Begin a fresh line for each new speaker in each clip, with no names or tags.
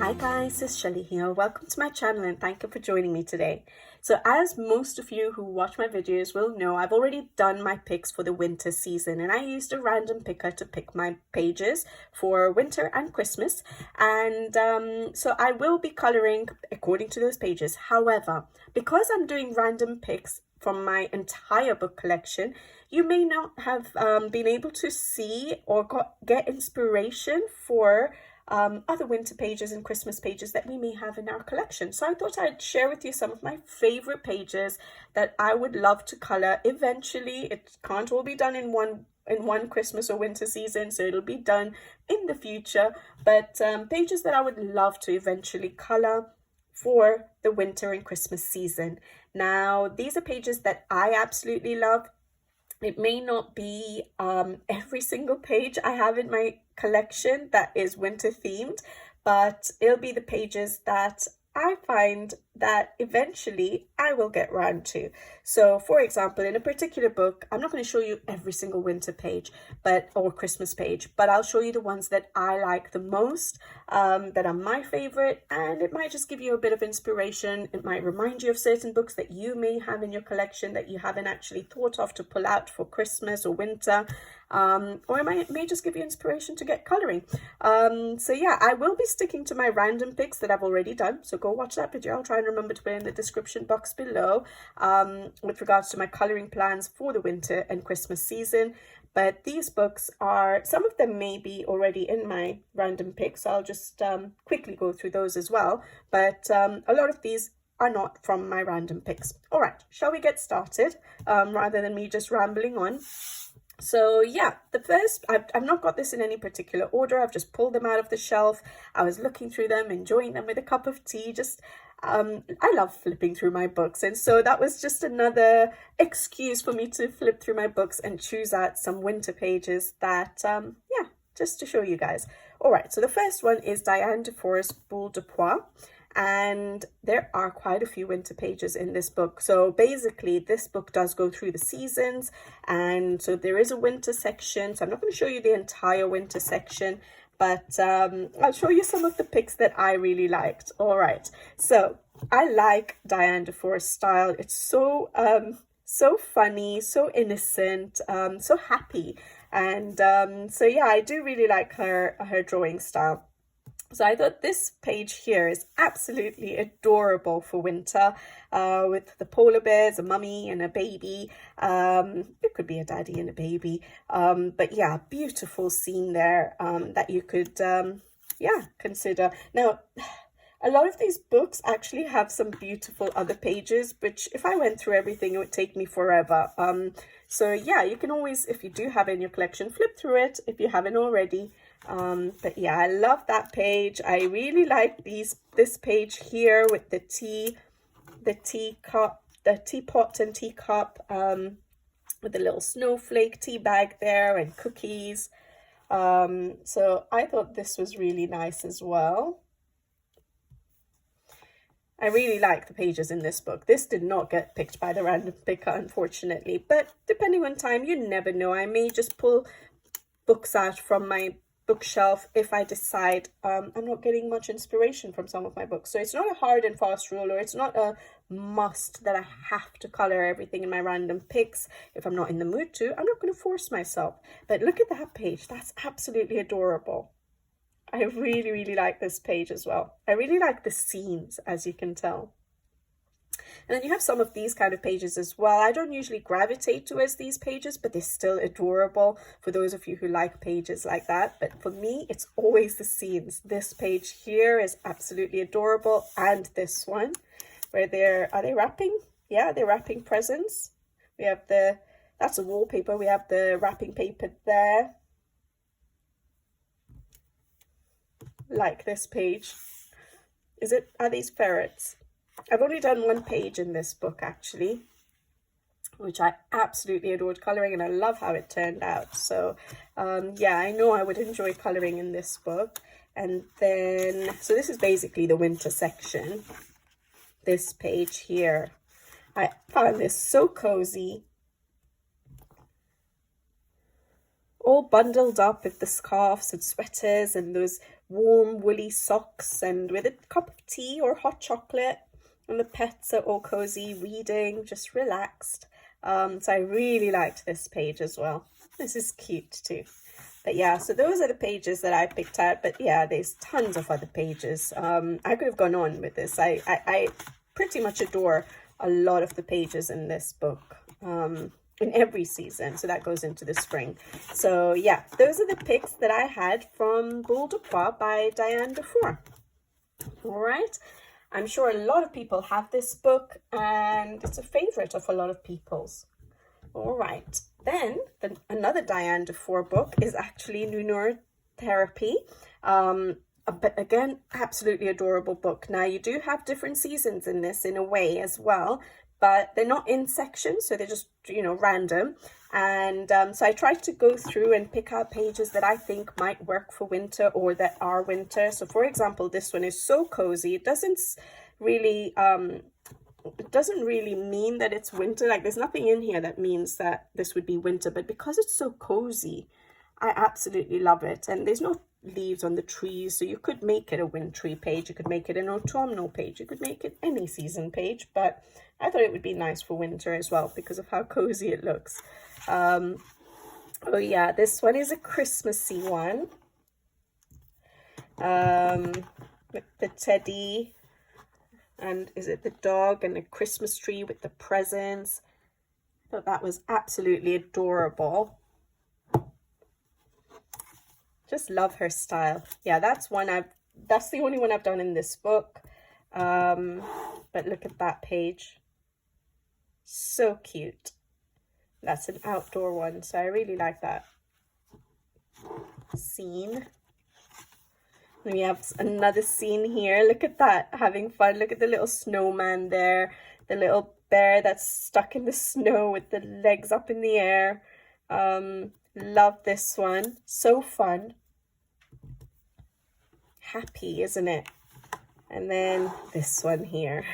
Hi guys, it's Shelly here. Welcome to my channel and thank you for joining me today. So as most of you who watch my videos will know, I've already done my picks for the winter season and I used a random picker to pick my pages for winter and Christmas. And so I will be coloring according to those pages. However, because I'm doing random picks from my entire book collection, you may not have been able to see or get inspiration for other winter pages and Christmas pages that we may have in our collection. So I thought I'd share with you some of my favorite pages that I would love to color eventually. It can't all be done in one Christmas or winter season, so it'll be done in the future, but pages that I would love to eventually color for the winter and Christmas season. Now, these are pages that I absolutely love. It may not be every single page I have in my collection that is winter themed, but it'll be the pages that I find that eventually I will get round to. So for example, in a particular book, I'm not going to show you every single winter page or Christmas page, but I'll show you the ones that I like the most, that are my favorite, and it might just give you a bit of inspiration. It might remind you of certain books that you may have in your collection that you haven't actually thought of to pull out for Christmas or winter. Or it may just give you inspiration to get coloring. So yeah, I will be sticking to my random picks that I've already done, so go watch that video. I'll try and remember to put it in the description box below with regards to my coloring plans for the winter and Christmas season. But these books are, some of them may be already in my random picks, so I'll just quickly go through those as well, but a lot of these are not from my random picks. All right, shall we get started rather than me just rambling on? So yeah, the first, I've not got this in any particular order. I've just pulled them out of the shelf. I was looking through them, enjoying them with a cup of tea. Just, I love flipping through my books. And so that was just another excuse for me to flip through my books and choose out some winter pages that, yeah, just to show you guys. All right, so the first one is Diane Dufour's Boule de Pois. And there are quite a few winter pages in this book. So basically this book does go through the seasons, and so there is a winter section. So I'm not going to show you the entire winter section, but I'll show you some of the picks that I really liked. All right, so I like Diane Dufour's style. It's so so funny, so innocent, so happy, and so yeah, I do really like her drawing style. So I thought this page here is absolutely adorable for winter, with the polar bears, a mummy and a baby. It could be a daddy and a baby, but yeah, beautiful scene there that you could yeah, consider. Now, a lot of these books actually have some beautiful other pages, which if I went through everything, it would take me forever. So yeah, you can always, if you do have it in your collection, flip through it if you haven't already. But yeah, I love that page. I really like this page here with the teapot and teacup, with a little snowflake tea bag there and cookies. So I thought this was really nice as well. I really like the pages in this book. This did not get picked by the random picker, unfortunately, but depending on time, you never know. I may just pull books out from my bookshelf if I decide I'm not getting much inspiration from some of my books. So it's not a hard and fast rule, or it's not a must that I have to color everything in my random picks. If I'm not in the mood to, I'm not going to force myself. But look at that page. That's absolutely adorable. I really, really like this page as well. I really like the scenes, as you can tell. And then you have some of these kind of pages as well. I don't usually gravitate towards these pages, but they're still adorable for those of you who like pages like that. But for me, it's always the scenes. This page here is absolutely adorable. And this one, where are they wrapping? Yeah, they're wrapping presents. We have that's a wallpaper. We have the wrapping paper there. Like this page. Are these ferrets? I've only done one page in this book actually, which I absolutely adored coloring, and I love how it turned out. So yeah, I know I would enjoy coloring in this book. And then, so this is basically the winter section. This page here, I found this so cozy. All bundled up with the scarves and sweaters and those warm woolly socks and with a cup of tea or hot chocolate, and the pets are all cozy, reading, just relaxed. So I really liked this page as well. This is cute too. But yeah, so those are the pages that I picked out. But yeah, there's tons of other pages. I could have gone on with this. I pretty much adore a lot of the pages in this book, in every season. So that goes into the spring. So yeah, those are the picks that I had from Boule de Pois by Diane Dufour. All right. I'm sure a lot of people have this book and it's a favorite of a lot of people's. All right. Then another Diane Dufour book is actually Lunar Therapy. But again, absolutely adorable book. Now, you do have different seasons in this in a way as well, but they're not in sections, so they're just, you know, random. And so I tried to go through and pick out pages that I think might work for winter or that are winter. So for example, this one is so cozy. It doesn't really mean that it's winter. Like, there's nothing in here that means that this would be winter, but because it's so cozy, I absolutely love it. And there's no leaves on the trees, so you could make it a wintry page, you could make it an autumnal page, you could make it any season page, but I thought it would be nice for winter as well because of how cozy it looks. Oh yeah, this one is a Christmassy one, with the teddy, and is it the dog and a Christmas tree with the presents. I thought that was absolutely adorable. Just love her style. Yeah, that's the only one I've done in this book. But look at that page. So cute. That's an outdoor one, so I really like that scene. And we have another scene here. Look at that, having fun. Look at the little snowman there. The little bear that's stuck in the snow with the legs up in the air. Love this one. So fun. Happy, isn't it? And then this one here.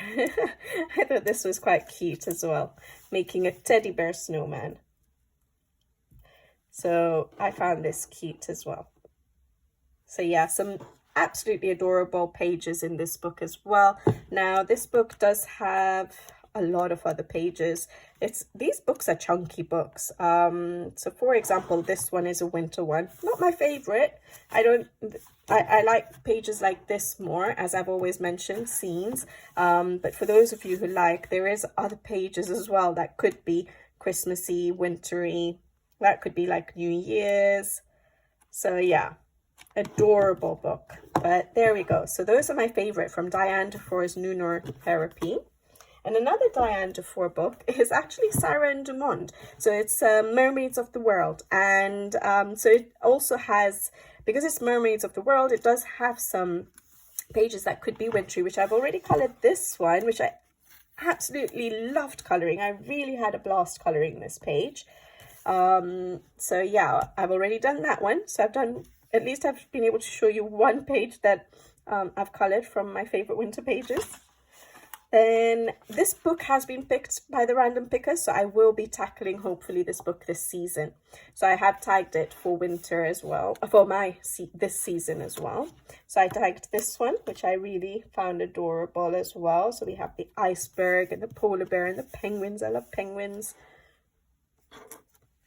I thought this was quite cute as well. Making a teddy bear snowman. So I found this cute as well. So yeah, some absolutely adorable pages in this book as well. Now, this book does have a lot of other pages. These books are chunky books. So for example, this one is a winter one. Not my favorite. I like pages like this more, as I've always mentioned, scenes. But for those of you who like, there is other pages as well that could be Christmassy, wintry. That could be like New Year's. So yeah, adorable book. But there we go. So those are my favorite from Diane Dufour's Lunar Therapy. And another Diane Dufour book is actually Sarah and Dumont. So it's Mermaids of the World. And so it also has, because it's Mermaids of the World, it does have some pages that could be wintry, which I've already colored this one, which I absolutely loved coloring. I really had a blast coloring this page. So yeah, I've already done that one. So at least I've been able to show you one page that I've colored from my favorite winter pages. Then this book has been picked by the random picker, so I will be tackling hopefully this book this season. So I have tagged it for winter as well, for this season as well. So I tagged this one, which I really found adorable as well. So we have the iceberg and the polar bear and the penguins. I love penguins.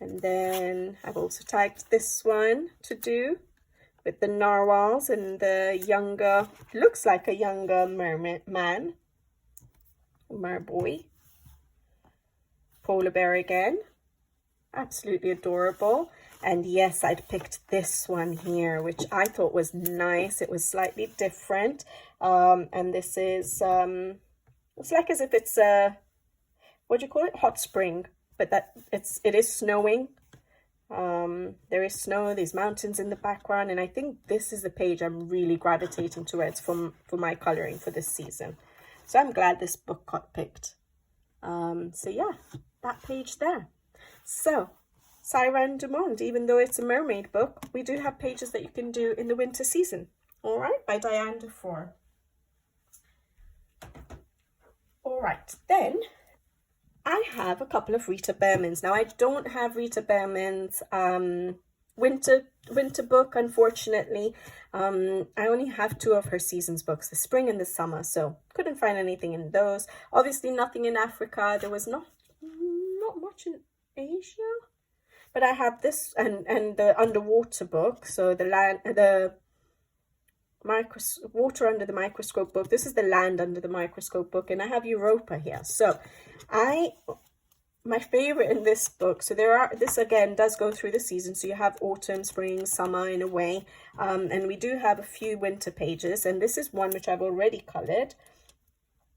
And then I've also tagged this one to do with the narwhals and the younger, looks like a younger merboy. Polar bear again. Absolutely adorable. And yes, I'd picked this one here, which I thought was nice. It was slightly different. And this is, it's like as if it's a, what do you call it? Hot spring. But it is snowing. There is snow, there's mountains in the background, and I think this is the page I'm really gravitating towards for my coloring for this season. So I'm glad this book got picked. So yeah, that page there. So Sarah and Dumont, even though it's a mermaid book, we do have pages that you can do in the winter season. All right, by Diane Dufour. All right, then I have a couple of Rita Bermans. Now, I don't have Rita Berman's winter book, unfortunately. I only have 2 of her seasons books, the spring and the summer, so couldn't find anything in those. Obviously nothing in Africa. There was not much in Asia, but I have this and the underwater book, so the water under the microscope book. This is the land under the microscope book, and I have Europa here. So my favorite in this book, so this again does go through the season, so you have autumn, spring, summer in a way, and we do have a few winter pages, and this is one which I've already colored,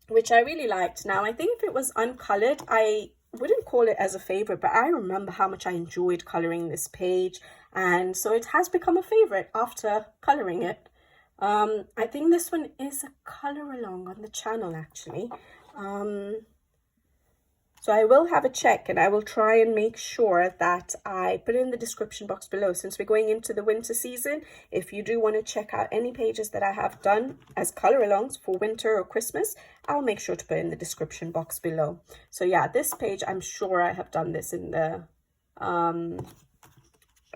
which I really liked. Now I think if it was uncolored, I wouldn't call it as a favorite, but I remember how much I enjoyed coloring this page, and so it has become a favorite after coloring it. I think this one is a color along on the channel, actually. So I will have a check, and I will try and make sure that I put it in the description box below. Since we're going into the winter season, if you do want to check out any pages that I have done as color alongs for winter or Christmas, I'll make sure to put it in the description box below. So yeah, this page, I'm sure I have done this in the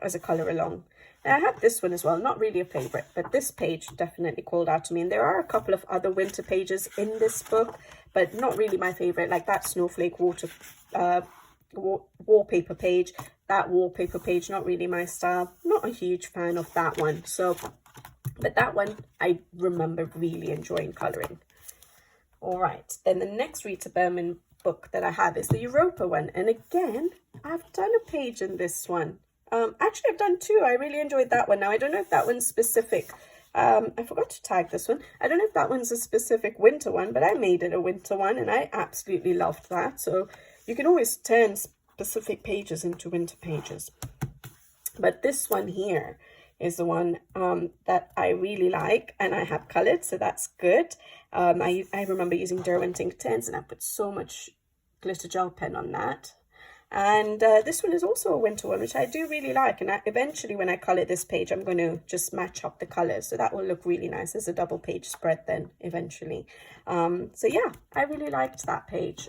as a color along. And I had this one as well, not really a favorite, but this page definitely called out to me. And there are a couple of other winter pages in this book, but not really my favorite, like that snowflake wallpaper page. That wallpaper page, not really my style. Not a huge fan of that one. So, but that one I remember really enjoying coloring. All right, then the next Rita Berman book that I have is the Europa one. And again, I've done a page in this one. Actually, I've done 2. I really enjoyed that one. Now, I don't know if that one's specific. I forgot to tag this one. I don't know if that one's a specific winter one, but I made it a winter one, and I absolutely loved that. So you can always turn specific pages into winter pages. But this one here is the one that I really like, and I have colored, so that's good. I remember using Derwent Ink 10s, and I put so much glitter gel pen on that. And this one is also a winter one, which I do really like. And eventually, when I color this page, I'm going to just match up the colors. So that will look really nice as a double page spread then eventually. So yeah, I really liked that page.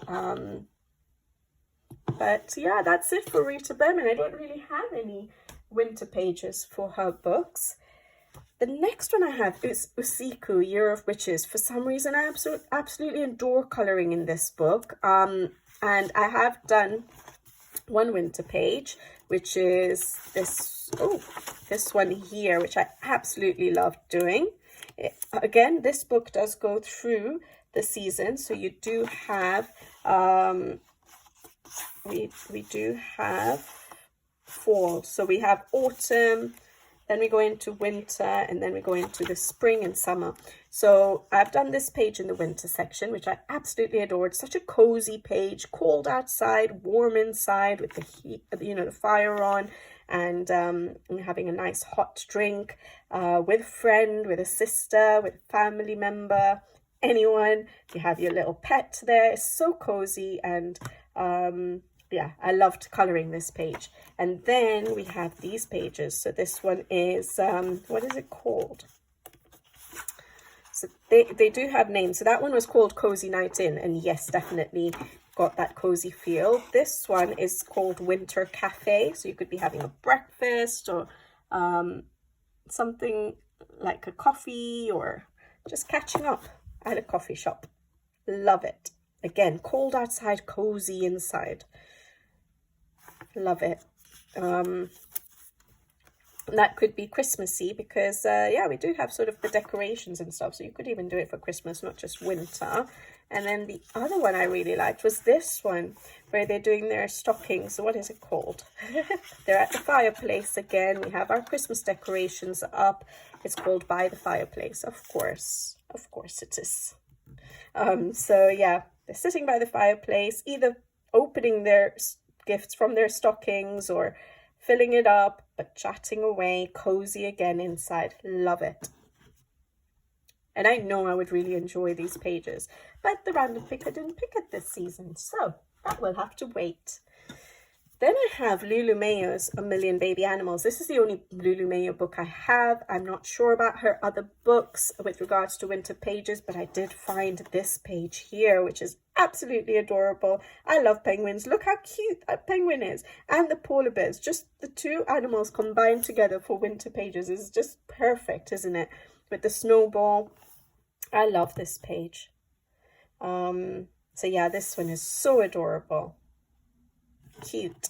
But yeah, that's it for Rita Berman. I don't really have any winter pages for her books. The next one I have is Uusiku, Year of Witches. For some reason, I absolutely adore coloring in this book. And I have done one winter page, which is this one here, which I absolutely loved doing. Again, this book does go through the season, so you do have we do have fall, so we have autumn, then we go into winter, and then we go into the spring and summer. So I've done this page in the winter section, which I absolutely adored. Such a cozy page, cold outside, warm inside, with the heat, the fire on, and having a nice hot drink with a friend, with a sister, with a family member, anyone. You have your little pet there. It's so cozy, and yeah, I loved coloring this page. And then we have these pages. So this one is, what is it called? So they do have names. So that one was called Cozy Night In. And yes, definitely got that cozy feel. This one is called Winter Cafe. So you could be having a breakfast or something like a coffee or just catching up at a coffee shop. Love it. Again, cold outside, cozy inside. Love it. That could be Christmassy because yeah, we do have sort of the decorations and stuff, so you could even do it for Christmas, not just winter. And then the other one I really liked was this one, where they're doing their stockings. So what is it called? They're at the fireplace again. We have our Christmas decorations up. It's called By the Fireplace. Of course it is. So yeah, they're sitting by the fireplace, either opening their gifts from their stockings or filling it up, but chatting away, cozy again inside. Love it. And I know I would really enjoy these pages, but the random picker didn't pick it this season, so that will have to wait. Then I have Lulu Mayo's A Million Baby Animals. This is the only Lulu Mayo book I have. I'm not sure about her other books with regards to winter pages, but I did find this page here, which is absolutely adorable. I love penguins. Look how cute that penguin is. And the polar bears. Just the two animals combined together for winter pages is just perfect, isn't it? With the snowball. I love this page. So yeah, this one is so adorable. Cute.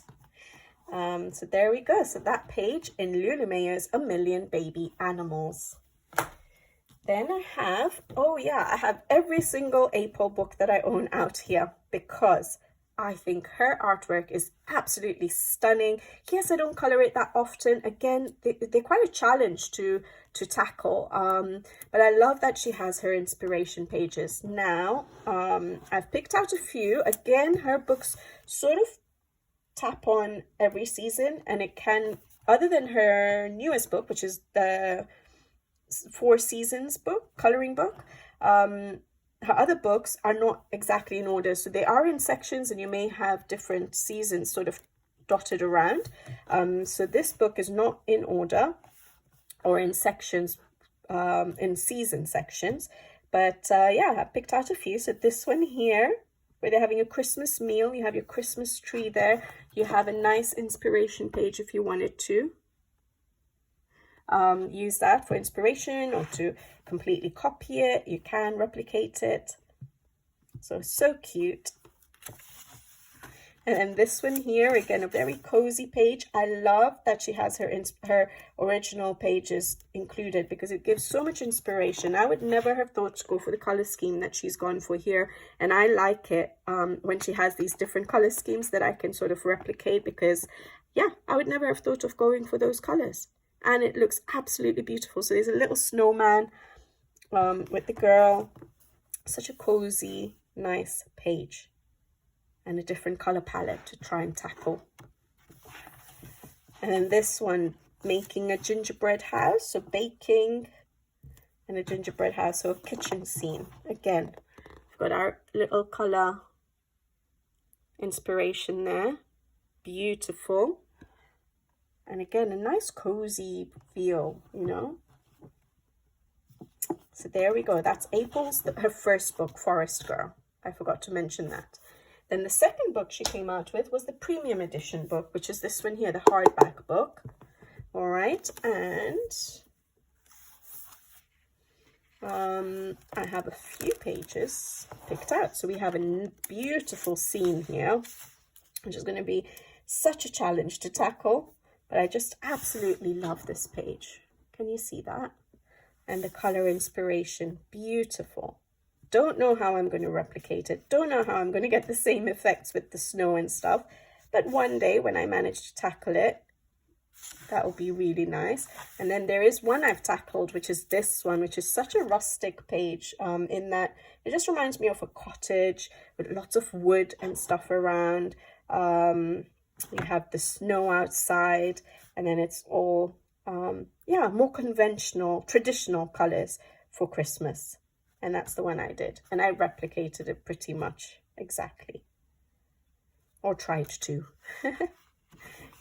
So there we go. So that page in Lulu Mayo's A Million Baby Animals. Then I have, oh yeah, I have every single April book that I own out here because I think her artwork is absolutely stunning. Yes, I don't color it that often. Again, they're quite a challenge to tackle, but I love that she has her inspiration pages. Now, I've picked out a few. Again, her books sort of tap on every season, and it can, other than her newest book, which is the 4 Seasons book, coloring book, her other books are not exactly in order, so they are in sections, and you may have different seasons sort of dotted around. So this book is not in order or in sections, in season sections, but yeah, I picked out a few. So this one here, where they're having a Christmas meal, you have your Christmas tree there. You have a nice inspiration page if you wanted to use that for inspiration or to completely copy it. You can replicate it. So cute. And then this one here, again, a very cozy page. I love that she has her original pages included because it gives so much inspiration. I would never have thought to go for the color scheme that she's gone for here. And I like it when she has these different color schemes that I can sort of replicate because, yeah, I would never have thought of going for those colors. And it looks absolutely beautiful. So there's a little snowman with the girl. Such a cozy, nice page. And a different color palette to try and tackle. And then this one, making a gingerbread house, so baking and a gingerbread house, so a kitchen scene. Again, we've got our little color inspiration there. Beautiful. And again, a nice cozy feel, you know. So there we go. That's April's, her first book, Forest Girl. I forgot to mention that. Then the second book she came out with was the premium edition book, which is this one here, the hardback book. All right, and I have a few pages picked out. So we have a beautiful scene here, which is going to be such a challenge to tackle, but I just absolutely love this page. Can you see that? And the color inspiration, beautiful. Don't know how I'm going to replicate it. Don't know how I'm going to get the same effects with the snow and stuff. But one day when I manage to tackle it, that will be really nice. And then there is one I've tackled, which is this one, which is such a rustic page in that it just reminds me of a cottage with lots of wood and stuff around. You have the snow outside, and then it's all, yeah, more conventional, traditional colors for Christmas. And that's the one I did. And I replicated it pretty much exactly. Or tried to.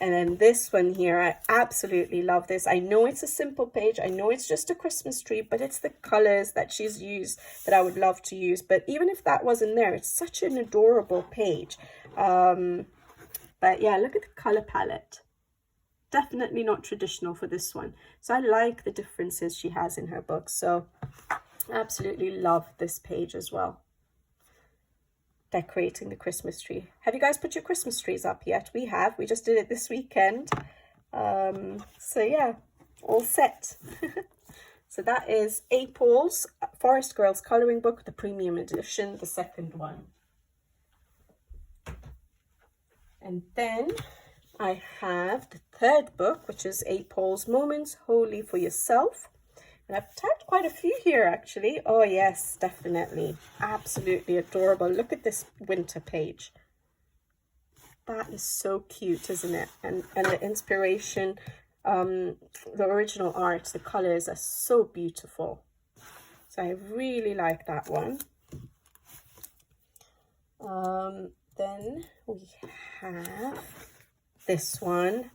And then this one here, I absolutely love this. I know it's a simple page. I know it's just a Christmas tree, but it's the colors that she's used that I would love to use. But even if that wasn't there, it's such an adorable page. But yeah, look at the color palette. Definitely not traditional for this one. So I like the differences she has in her books. So absolutely love this page as well. Decorating the Christmas tree. Have you guys put your Christmas trees up yet? We have. We just did it this weekend. So yeah, all set. So that is April's Forest Girls coloring book, the premium edition, the second one. And then I have the third book, which is April's Moments Wholly for Yourself. And I've tagged quite a few here, actually. Oh, yes, definitely. Absolutely adorable. Look at this winter page. That is so cute, isn't it? And the inspiration, the original art, the colors are so beautiful. So I really like that one. Then we have this one.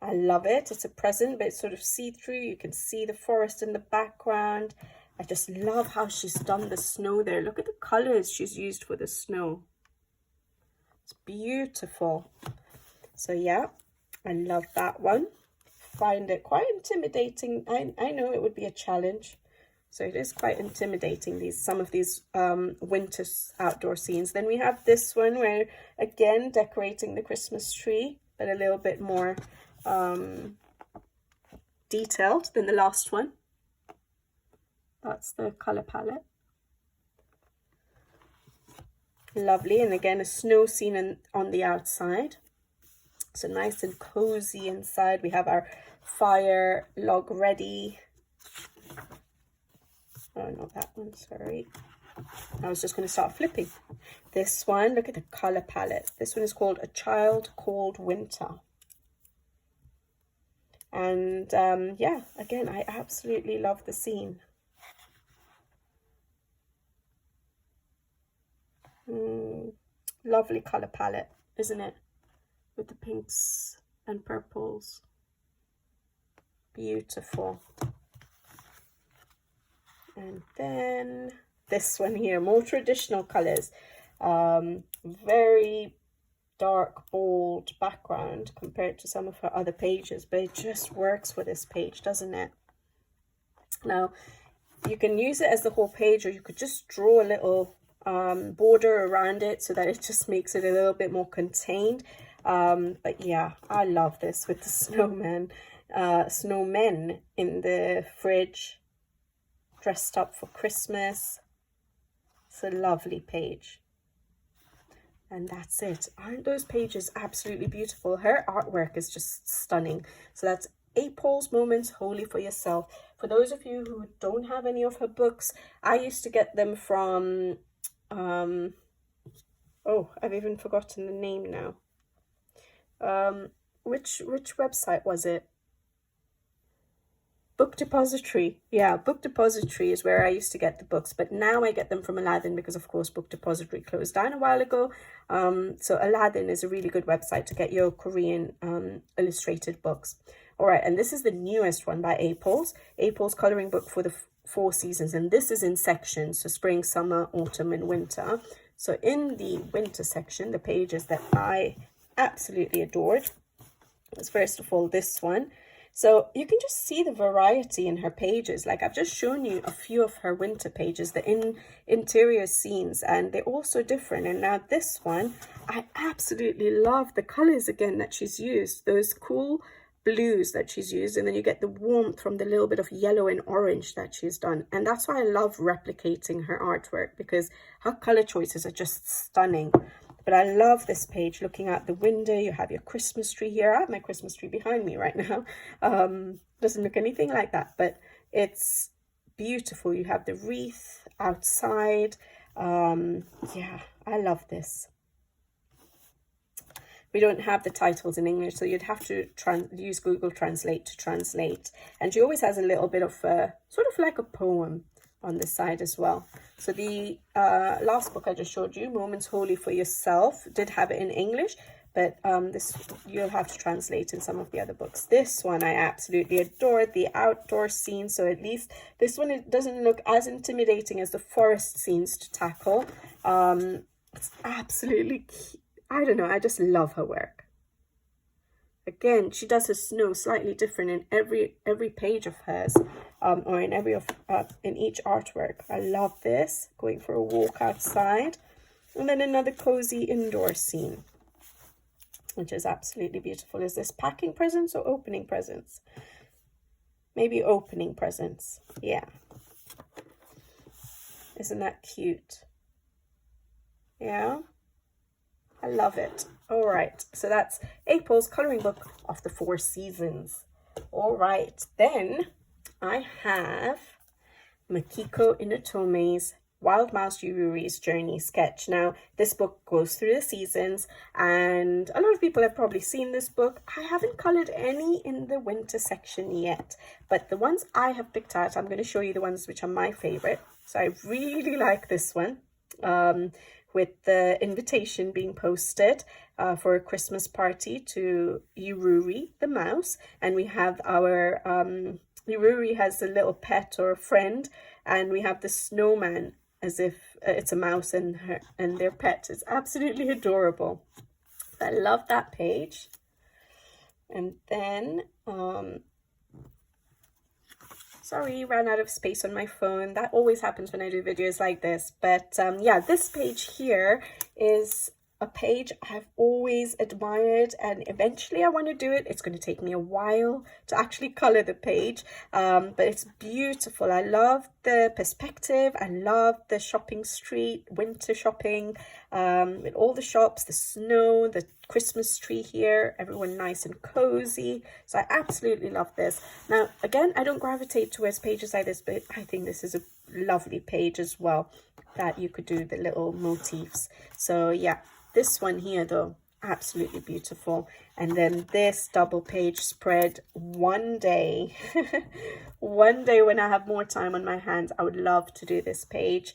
I love it. It's a present, but it's sort of see-through. You can see the forest in the background. I just love how she's done the snow there. Look at the colors she's used for the snow. It's beautiful. So yeah, I love that one. Find it quite intimidating. I know it would be a challenge. So it is quite intimidating, some of these winter outdoor scenes. Then we have this one where, again, decorating the Christmas tree, but a little bit more detailed than the last one. That's the color palette. Lovely. And again, a snow scene on the outside. So nice and cozy inside. We have our fire log ready. Oh, not that one, sorry. I was just going to start flipping. This one, look at the color palette. This one is called A Child Called Winter. And yeah, again, I absolutely love the scene. Lovely color palette, isn't it? With the pinks and purples. Beautiful. And then this one here, more traditional colors. Very dark, bold background compared to some of her other pages, but it just works for this page, doesn't it? Now, you can use it as the whole page, or you could just draw a little border around it so that it just makes it a little bit more contained. But yeah, I love this with the snowmen in the fridge, dressed up for Christmas. It's a lovely page. And that's it. Aren't those pages absolutely beautiful? Her artwork is just stunning. So that's April's Moments Wholly for Yourself. For those of you who don't have any of her books, I used to get them from oh, I've even forgotten the name now. Which website was it? Book Depository. Yeah, Book Depository is where I used to get the books, but now I get them from Aladdin because, of course, Book Depository closed down a while ago. So Aladdin is a really good website to get your Korean illustrated books. All right, and this is the newest one by April's coloring book for the 4 seasons, and this is in sections, so spring, summer, autumn, and winter. So in the winter section, the pages that I absolutely adored was, first of all, this one. So you can just see the variety in her pages. Like, I've just shown you a few of her winter pages, the interior scenes, and they're all so different. And now this one, I absolutely love the colors again that she's used, those cool blues that she's used, and then you get the warmth from the little bit of yellow and orange that she's done. And that's why I love replicating her artwork, because her color choices are just stunning. But I love this page. Looking out the window, you have your Christmas tree here. I have my Christmas tree behind me right now. Doesn't look anything like that, but it's beautiful. You have the wreath outside. Yeah, I love this. We don't have the titles in English, so you'd have to use Google Translate to translate. And she always has a little bit of sort of like a poem on the side as well. So the last book I just showed you, Moments Wholly for Yourself, did have it in English, but this you'll have to translate in some of the other books. This one I absolutely adored, the outdoor scene. So at least this one, it doesn't look as intimidating as the forest scenes to tackle. It's absolutely, I don't know, I just love her work. Again, she does her snow slightly different in every page of hers, or in in each artwork. I love this, going for a walk outside, and then another cozy indoor scene, which is absolutely beautiful. Is this packing presents or opening presents? Maybe opening presents. Yeah. Isn't that cute? Yeah. I love it. All right, so that's April's coloring book of the 4 seasons. All right, then I have Makiko Inatome's Wild Mouse Yururi's Journey sketch. Now, this book goes through the seasons, and a lot of people have probably seen this book. I haven't colored any in the winter section yet, but the ones I have picked out, I'm going to show you the ones which are my favorite. So I really like this one. With the invitation being posted for a Christmas party to Yururi the mouse, and we have our Ruri has a little pet or a friend, and we have the snowman as if it's a mouse and their pet. It's absolutely adorable. I love that page. And then, sorry, ran out of space on my phone. That always happens when I do videos like this. But yeah, this page here is a page I've always admired, and eventually I want to do it. It's going to take me a while to actually color the page, but it's beautiful. I love the perspective. I love the shopping street, winter shopping, with all the shops, the snow, the Christmas tree here, everyone nice and cozy. So I absolutely love this. Now, again, I don't gravitate towards pages like this, but I think this is a lovely page as well, that you could do the little motifs. So yeah, this one here though, absolutely beautiful. And then this double page spread, one day, one day when I have more time on my hands, I would love to do this page.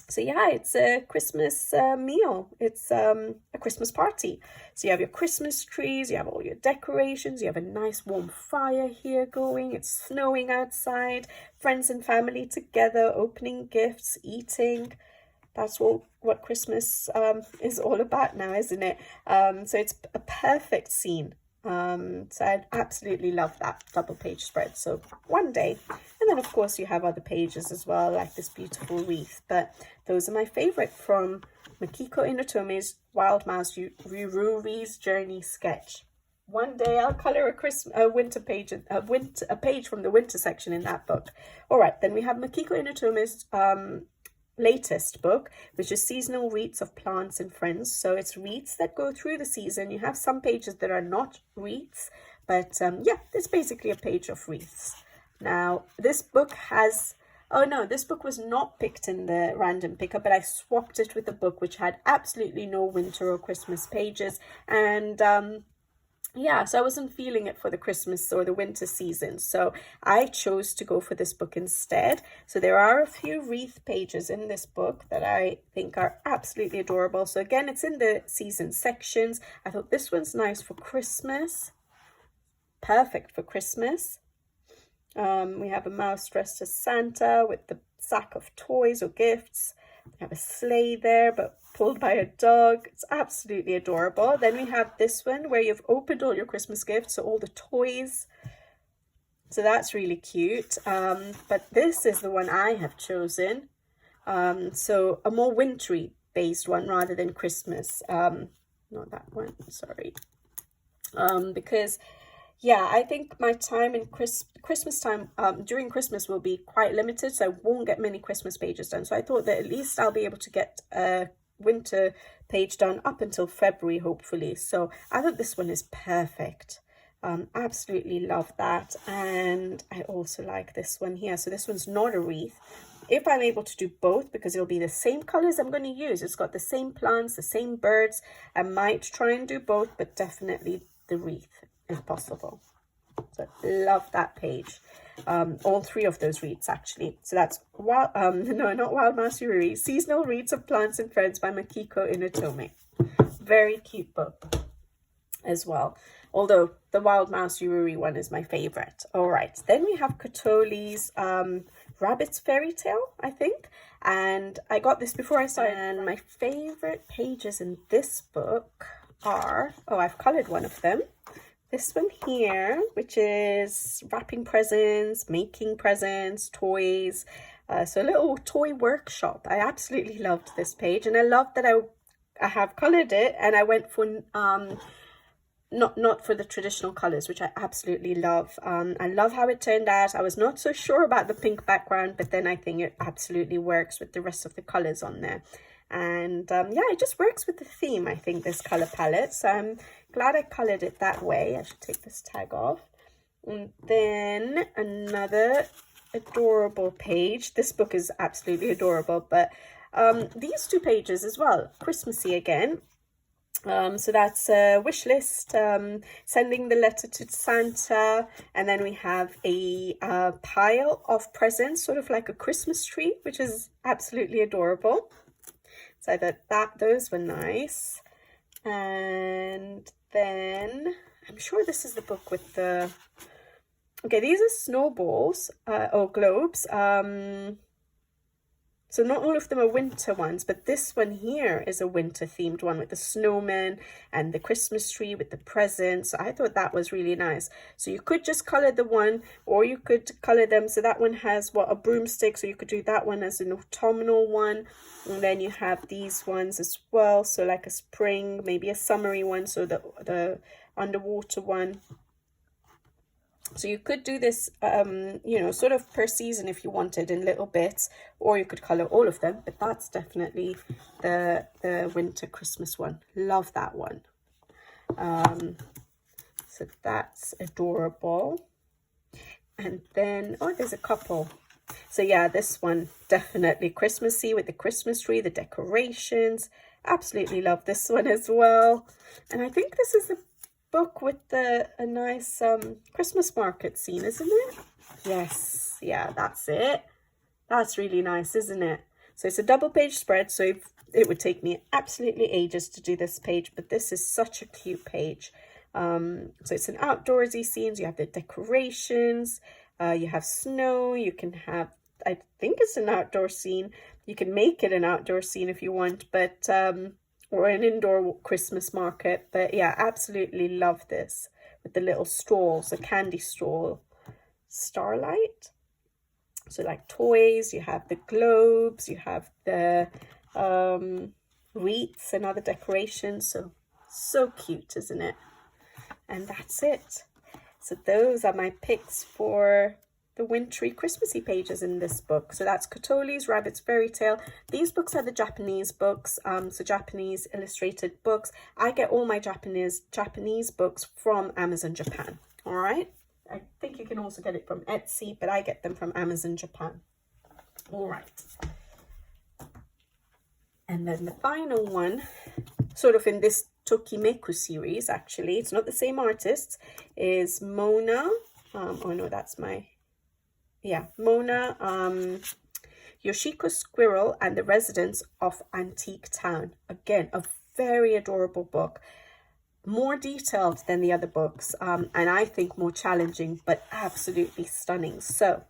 So yeah, it's a Christmas meal. It's a Christmas party. So you have your Christmas trees, you have all your decorations, you have a nice warm fire here going, it's snowing outside, friends and family together, opening gifts, eating. That's all what Christmas is all about now, isn't it? So it's a perfect scene. So I absolutely love that double page spread. So one day, and then of course you have other pages as well, like this beautiful wreath. But those are my favorite from Makiko Inatome's Wild Mouse Ruri's Journey sketch. One day I'll color a winter page, a page from the winter section in that book. All right, then we have Makiko Inatome's latest book, which is Seasonal Wreaths of Plants and Friends. So it's wreaths that go through the season. You have some pages that are not wreaths, but yeah, it's basically a page of wreaths. Now, this book has, oh no, this book was not picked in the random picker, but I swapped it with a book which had absolutely no winter or Christmas pages. And yeah, so I wasn't feeling it for the Christmas or the winter season, so I chose to go for this book instead. So there are a few wreath pages in this book that I think are absolutely adorable. So again, it's in the season sections. I thought this one's nice for Christmas, perfect for Christmas. We have a mouse dressed as Santa with the sack of toys or gifts. We have a sleigh there, but pulled by a dog. It's absolutely adorable. Then we have this one where you've opened all your Christmas gifts, so all the toys. So that's really cute. But this is the one I have chosen. So a more wintry based one rather than Christmas. Not that one, sorry. Because yeah, I think my time in Christmas time, during Christmas will be quite limited, so I won't get many Christmas pages done. So I thought that at least I'll be able to get a winter page done up until February, hopefully. So I thought this one is perfect. Absolutely love that. And I also like this one here. So this one's not a wreath. If I'm able to do both, because it'll be the same colors I'm going to use, it's got the same plants, the same birds, I might try and do both, but definitely the wreath if possible. So love that page. All three of those wreaths actually. So that's no, not Wild Mouse Ruri, Seasonal Wreaths of Plants and Friends by Makiko Inatome. Very cute book as well. Although the Wild Mouse Ruri one is my favorite. All right, then we have Kotoli's Rabbit's Fairy Tale, I think. And I got this before I started. And my favorite pages in this book are, oh, I've colored one of them. This one here, which is wrapping presents, making presents, toys. So a little toy workshop. I absolutely loved this page, and I love that I have colored it, and I went for not for the traditional colors, which I absolutely love. I love how it turned out. I was not so sure about the pink background, but then I think it absolutely works with the rest of the colors on there. And yeah, it just works with the theme, I think, this color palette. So I'm glad I colored it that way. I should take this tag off. And then another adorable page. This book is absolutely adorable, but these two pages as well, Christmassy again. So that's a wish list, sending the letter to Santa, and then we have a pile of presents, sort of like a Christmas tree, which is absolutely adorable. So I thought those were nice. And then I'm sure this is the book with the Okay, these are snowballs or globes. So not all of them are winter ones, but this one here is a winter themed one with the snowman and the Christmas tree with the presents. So I thought that was really nice. So you could just color the one, or you could color them. So that one has a broomstick. So you could do that one as an autumnal one. And then you have these ones as well. So like a spring, maybe a summery one. So the underwater one. So you could do this, you know, sort of per season if you wanted in little bits, or you could color all of them. But that's definitely the winter Christmas one. Love that one. So that's adorable. And then, oh, there's a couple. So yeah, this one definitely Christmassy with the Christmas tree, the decorations. Absolutely love this one as well. And I think this is a book with a nice Christmas market scene, isn't it? Yes, yeah, that's it. That's really nice, isn't it? So it's a double page spread, so it would take me absolutely ages to do this page, but this is such a cute page. So it's an outdoorsy scene. So you have the decorations, you have snow, you can have, I think it's an outdoor scene. You can make it an outdoor scene if you want, but or an indoor Christmas market. But yeah, absolutely love this with the little stalls, a candy stall, starlight. So like toys, you have the globes, you have the wreaths and other decorations. So cute, isn't it? And that's it. So those are my picks for the wintry Christmassy pages in this book. So that's Kotoli's Rabbit's Fairy Tale. These books are the Japanese books, so Japanese illustrated books. I get all my Japanese books from Amazon Japan. All right. I think you can also get it from Etsy, but I get them from Amazon Japan. All right. And then the final one, sort of in this Tokimeku series, actually, it's not the same artists, is Mona. Oh no, that's my... Yeah, Mona, Yoshiko Squirrel and the Residents of Antique Town. Again, a very adorable book. More detailed than the other books, and I think more challenging, but absolutely stunning. So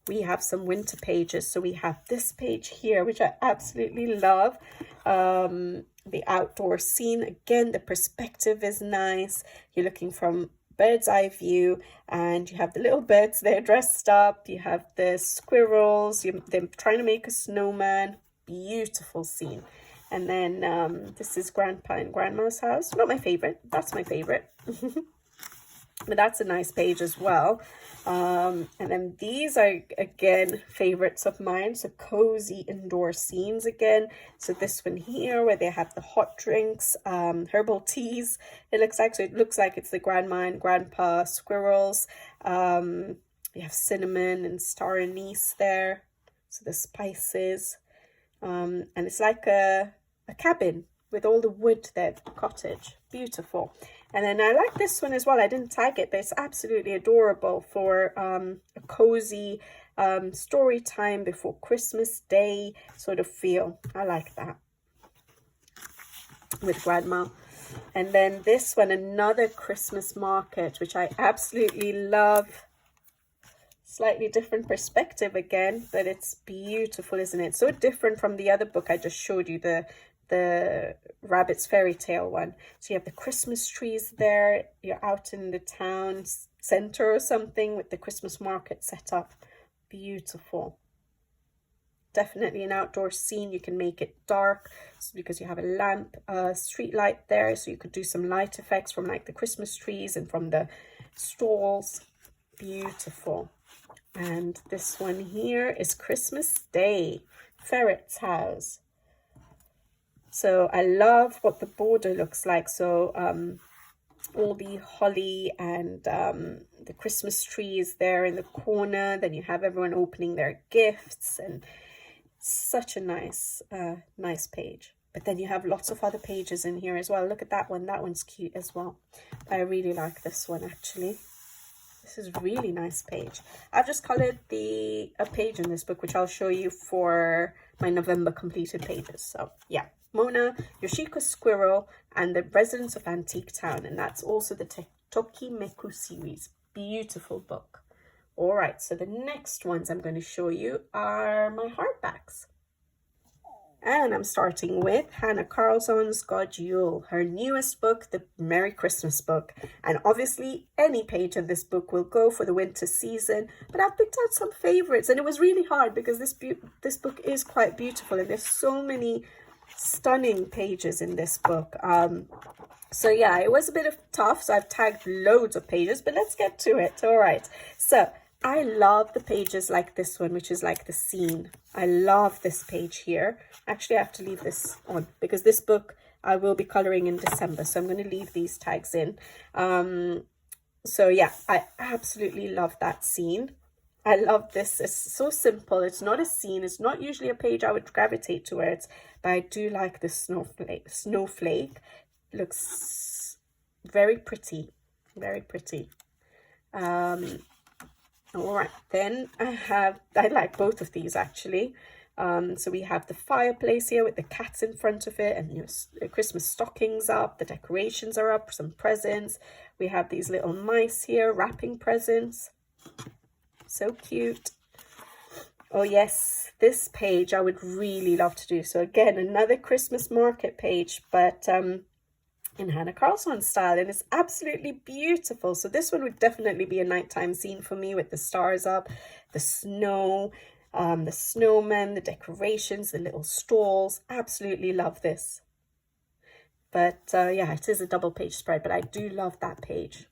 we have some winter pages. So we have this page here, which I absolutely love. The outdoor scene. Again, the perspective is nice. You're looking from bird's eye view, and you have the little birds there dressed up, you have the squirrels, they're trying to make a snowman. Beautiful scene. And then this is Grandpa and Grandma's house. Not my favorite, that's my favorite. But that's a nice page as well. And then these are, again, favorites of mine. So cozy indoor scenes again. So this one here where they have the hot drinks, herbal teas, it looks like. So it looks like it's the Grandma and Grandpa squirrels. You have cinnamon and star anise there. So the spices. And it's like a cabin with all the wood there, cottage. Beautiful. And then I like this one as well. I didn't tag it, but it's absolutely adorable for a cozy story time before Christmas Day sort of feel. I like that with Grandma. And then this one, another Christmas market, which I absolutely love. Slightly different perspective again, but it's beautiful, isn't it? So different from the other book I just showed you, the Rabbit's Fairy Tale one. So you have the Christmas trees there. You're out in the town center or something with the Christmas market set up. Beautiful. Definitely an outdoor scene. You can make it dark because you have a lamp, street light there. So you could do some light effects from like the Christmas trees and from the stalls. Beautiful. And this one here is Christmas Day, Ferret's house. So I love what the border looks like. So all the holly and the Christmas tree is there in the corner. Then you have everyone opening their gifts, and such a nice page. But then you have lots of other pages in here as well. Look at that one. That one's cute as well. I really like this one actually. This is a really nice page. I've just colored a page in this book, which I'll show you for my November completed pages. So yeah, Mona, Yoshiko Squirrel, and the Residents of Antique Town. And that's also the Tokimeku series. Beautiful book. All right, so the next ones I'm going to show you are my hardbacks. And I'm starting with Hanna Karlzon's God Yule, her newest book, the Merry Christmas book. And obviously any page of this book will go for the winter season, but I've picked out some favorites, and it was really hard because this book is quite beautiful and there's so many stunning pages in this book. So yeah, it was a bit of tough, so I've tagged loads of pages, but let's get to it. All right, so I love the pages like this one, which is like the scene. I love this page here. Actually, I have to leave this on because this book I will be coloring in December, so I'm going to leave these tags in. So yeah, I absolutely love that scene. I love this. It's so simple. It's not a scene. It's not usually a page I would gravitate towards, but I do like the snowflake. It looks very pretty, very pretty. All right, then I like both of these actually. So we have the fireplace here with the cats in front of it, and the Christmas stockings up, the decorations are up, some presents. We have these little mice here wrapping presents. So cute. Oh yes, this page I would really love to do. So again, another Christmas market page, but in Hanna Karlzon style, and it's absolutely beautiful. So this one would definitely be a nighttime scene for me with the stars up, the snow, the snowmen, the decorations, the little stalls. Absolutely love this. But yeah, it is a double page spread, but I do love that page,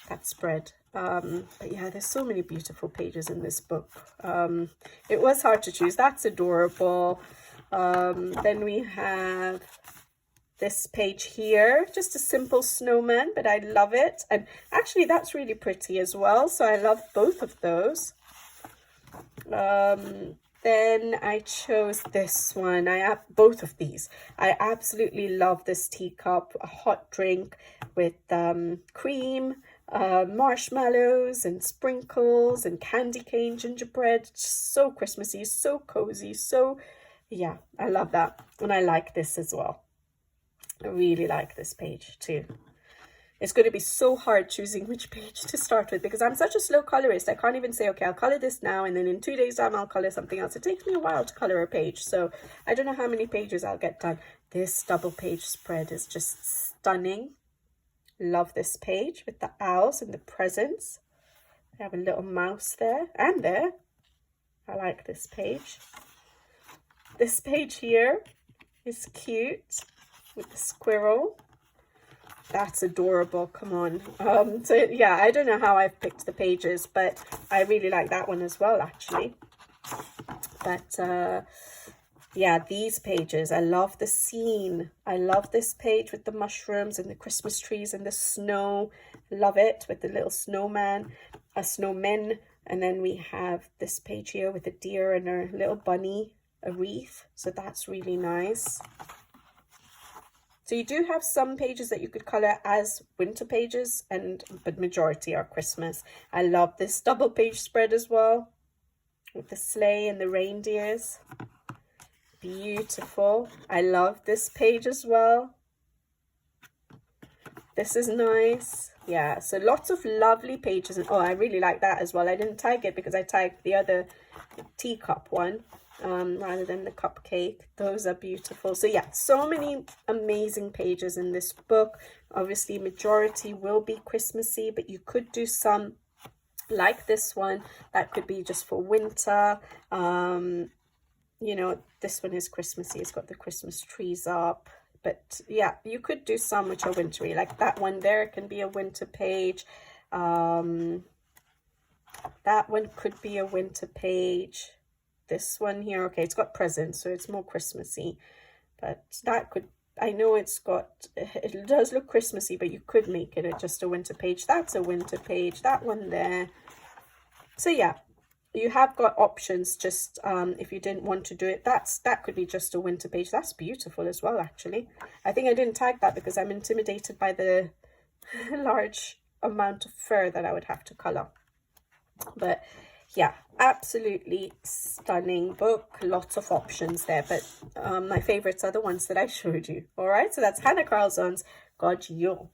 that spread. But yeah, there's so many beautiful pages in this book. It was hard to choose. That's adorable. Then we have this page here, just a simple snowman, but I love it. And actually that's really pretty as well, so I love both of those. Then I chose this one. I have both of these. I absolutely love this teacup, a hot drink with cream, marshmallows and sprinkles and candy cane gingerbread. So Christmassy, so cozy, so yeah, I love that. And I like this as well. I really like this page too. It's going to be so hard choosing which page to start with because I'm such a slow colorist. I can't even say, okay, I'll color this now and then in 2 days time I'll color something else. It takes me a while to color a page, so I don't know how many pages I'll get done. This double page spread is just stunning. Love this page with the owls and the presents. I have a little mouse there and there. I like this page. This page here is cute with the squirrel. That's adorable. Come on. So yeah, I don't know how I've picked the pages, but I really like that one as well actually. But yeah, these pages, I love the scene. I love this page with the mushrooms and the Christmas trees and the snow. Love it, with the little snowman, snowmen. And then we have this page here with a deer and a little bunny, a wreath. So that's really nice. So you do have some pages that you could color as winter pages, but majority are Christmas. I love this double page spread as well with the sleigh and the reindeers. Beautiful. I love this page as well. This is nice. Yeah, so lots of lovely pages. And oh, I really like that as well. I didn't tag it because I tagged the other teacup one. Rather than the cupcake. Those are beautiful. So yeah, so many amazing pages in this book. Obviously majority will be Christmassy, but you could do some like this one that could be just for winter. You know, this one is Christmassy. It's got the Christmas trees up, but yeah, you could do some which are wintry, like that one there can be a winter page. That one could be a winter page. This one here, okay, it's got presents, so it's more Christmassy, but that could, I know it does look Christmassy, but you could make it just a winter page. That's a winter page, that one there. So yeah, you have got options, just if you didn't want to do it, that could be just a winter page. That's beautiful as well, actually. I think I didn't tag that because I'm intimidated by the large amount of fur that I would have to color. But yeah, absolutely stunning book. Lots of options there, but my favorites are the ones that I showed you. All right, so that's Hanna Karlzon's God Yule.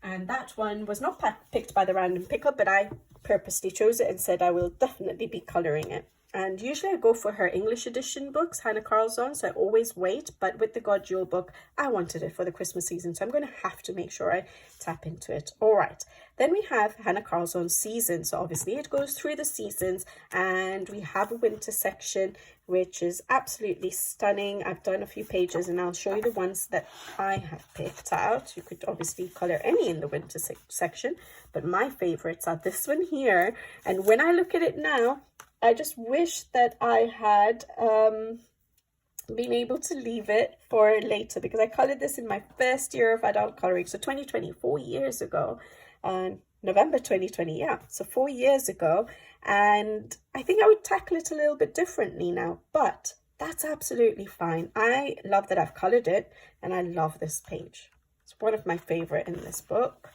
And that one was not picked by the random picker, but I purposely chose it and said I will definitely be colouring it. And usually I go for her English edition books, Hanna Karlzon, so I always wait. But with the God Jewel book, I wanted it for the Christmas season, so I'm going to have to make sure I tap into it. All right, then we have Hanna Karlzon's season. So obviously it goes through the seasons, and we have a winter section, which is absolutely stunning. I've done a few pages, and I'll show you the ones that I have picked out. You could obviously colour any in the winter section, but my favourites are this one here. And when I look at it now, I just wish that I had been able to leave it for later, because I coloured this in my first year of adult colouring. So 2020, 4 years ago, November 2020, yeah, so 4 years ago. And I think I would tackle it a little bit differently now, but that's absolutely fine. I love that I've coloured it, and I love this page. It's one of my favourite in this book.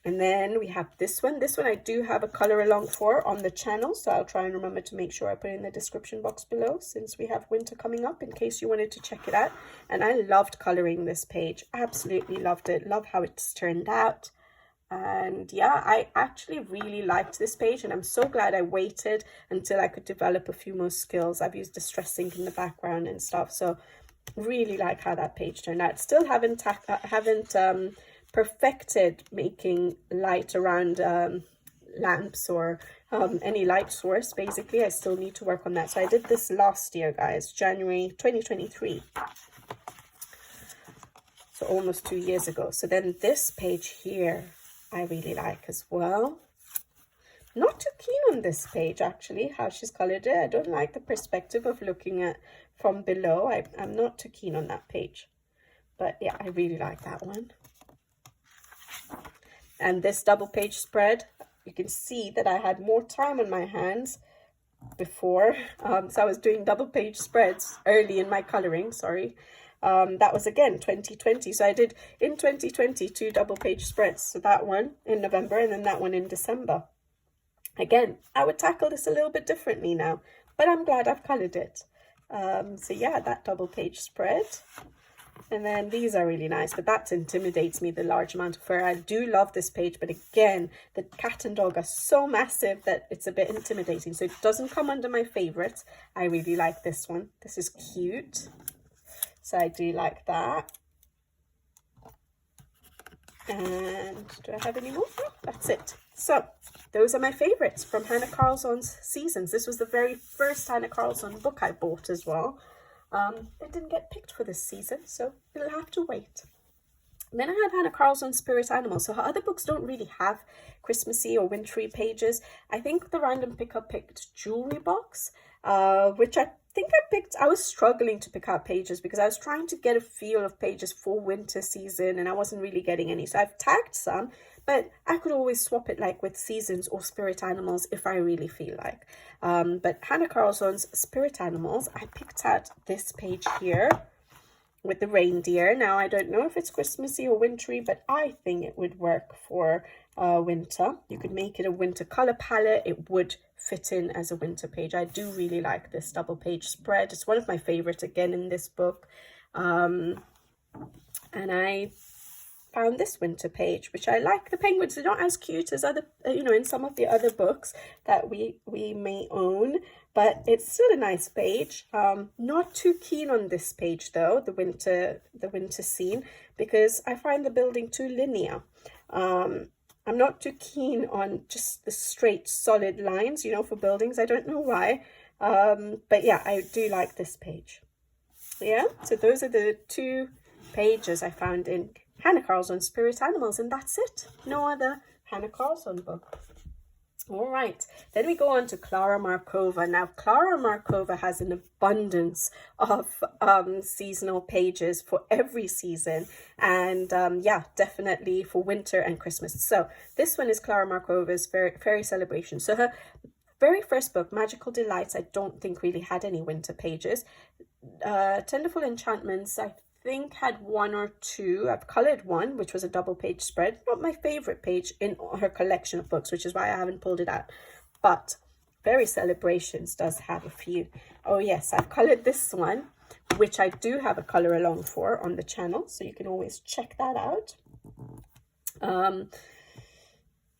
And then we have this one. This one I do have a colour along for on the channel, so I'll try and remember to make sure I put it in the description box below, since we have winter coming up, in case you wanted to check it out. And I loved colouring this page. Absolutely loved it. Love how it's turned out. And yeah, I actually really liked this page, and I'm so glad I waited until I could develop a few more skills. I've used distress ink in the background and stuff, so really like how that page turned out. Still haven't perfected making light around lamps or any light source. Basically, I still need to work on that. So I did this last year, guys, January 2023. So almost 2 years ago. So then this page here, I really like as well. Not too keen on this page, actually, how she's colored it. I don't like the perspective of looking at from below. I'm not too keen on that page. But yeah, I really like that one. And this double page spread, you can see that I had more time on my hands before. So I was doing double page spreads early in my colouring, sorry. That was again 2020. So I did in 2020 2 double page spreads. So that one in November, and then that one in December. Again, I would tackle this a little bit differently now, but I'm glad I've coloured it. So yeah, that double page spread. And then these are really nice, but that intimidates me, the large amount of fur. I do love this page, but again, the cat and dog are so massive that it's a bit intimidating. So it doesn't come under my favorites. I really like this one. This is cute. So I do like that. And do I have any more? No, that's it. So those are my favorites from Hanna Karlzon's seasons. This was the very first Hanna Karlzon book I bought as well. It didn't get picked for this season, so it'll have to wait. And then I have Hanna Karlzon's Spirit Animals. So her other books don't really have Christmassy or wintry pages. I think the random picker picked Jewelry Box, which I think I picked. I was struggling to pick out pages because I was trying to get a feel of pages for winter season, and I wasn't really getting any. So I've tagged some, but I could always swap it like with seasons or spirit animals if I really feel like. But Hanna Karlzon's Spirit Animals, I picked out this page here with the reindeer. Now, I don't know if it's Christmassy or wintry, but I think it would work for winter. You could make it a winter color palette. It would fit in as a winter page. I do really like this double page spread. It's one of my favorites again in this book. And I found this winter page, which I like. The penguins are not as cute as other, in some of the other books that we may own, but it's still a nice page. Not too keen on this page though, the winter scene, because I find the building too linear. I'm not too keen on just the straight solid lines, for buildings. I don't know why, but yeah, I do like this page. Yeah, so those are the 2 pages I found in Hanna Karlzon Spirit Animals, and that's it. No other Hanna Karlzon book. All right, then we go on to Klara Markova. Now, Klara Markova has an abundance of seasonal pages for every season, and yeah, definitely for winter and Christmas. So this one is Klara Markova's Fairy Celebration. So her very first book, Magical Delights, I don't think really had any winter pages. Tenderful Enchantments, I think had 1 or 2. I've colored one, which was a double page spread. Not my favorite page in her collection of books, which is why I haven't pulled it out. But Fairy Celebrations does have a few. Oh yes, I've colored this one, which I do have a color along for on the channel, so you can always check that out.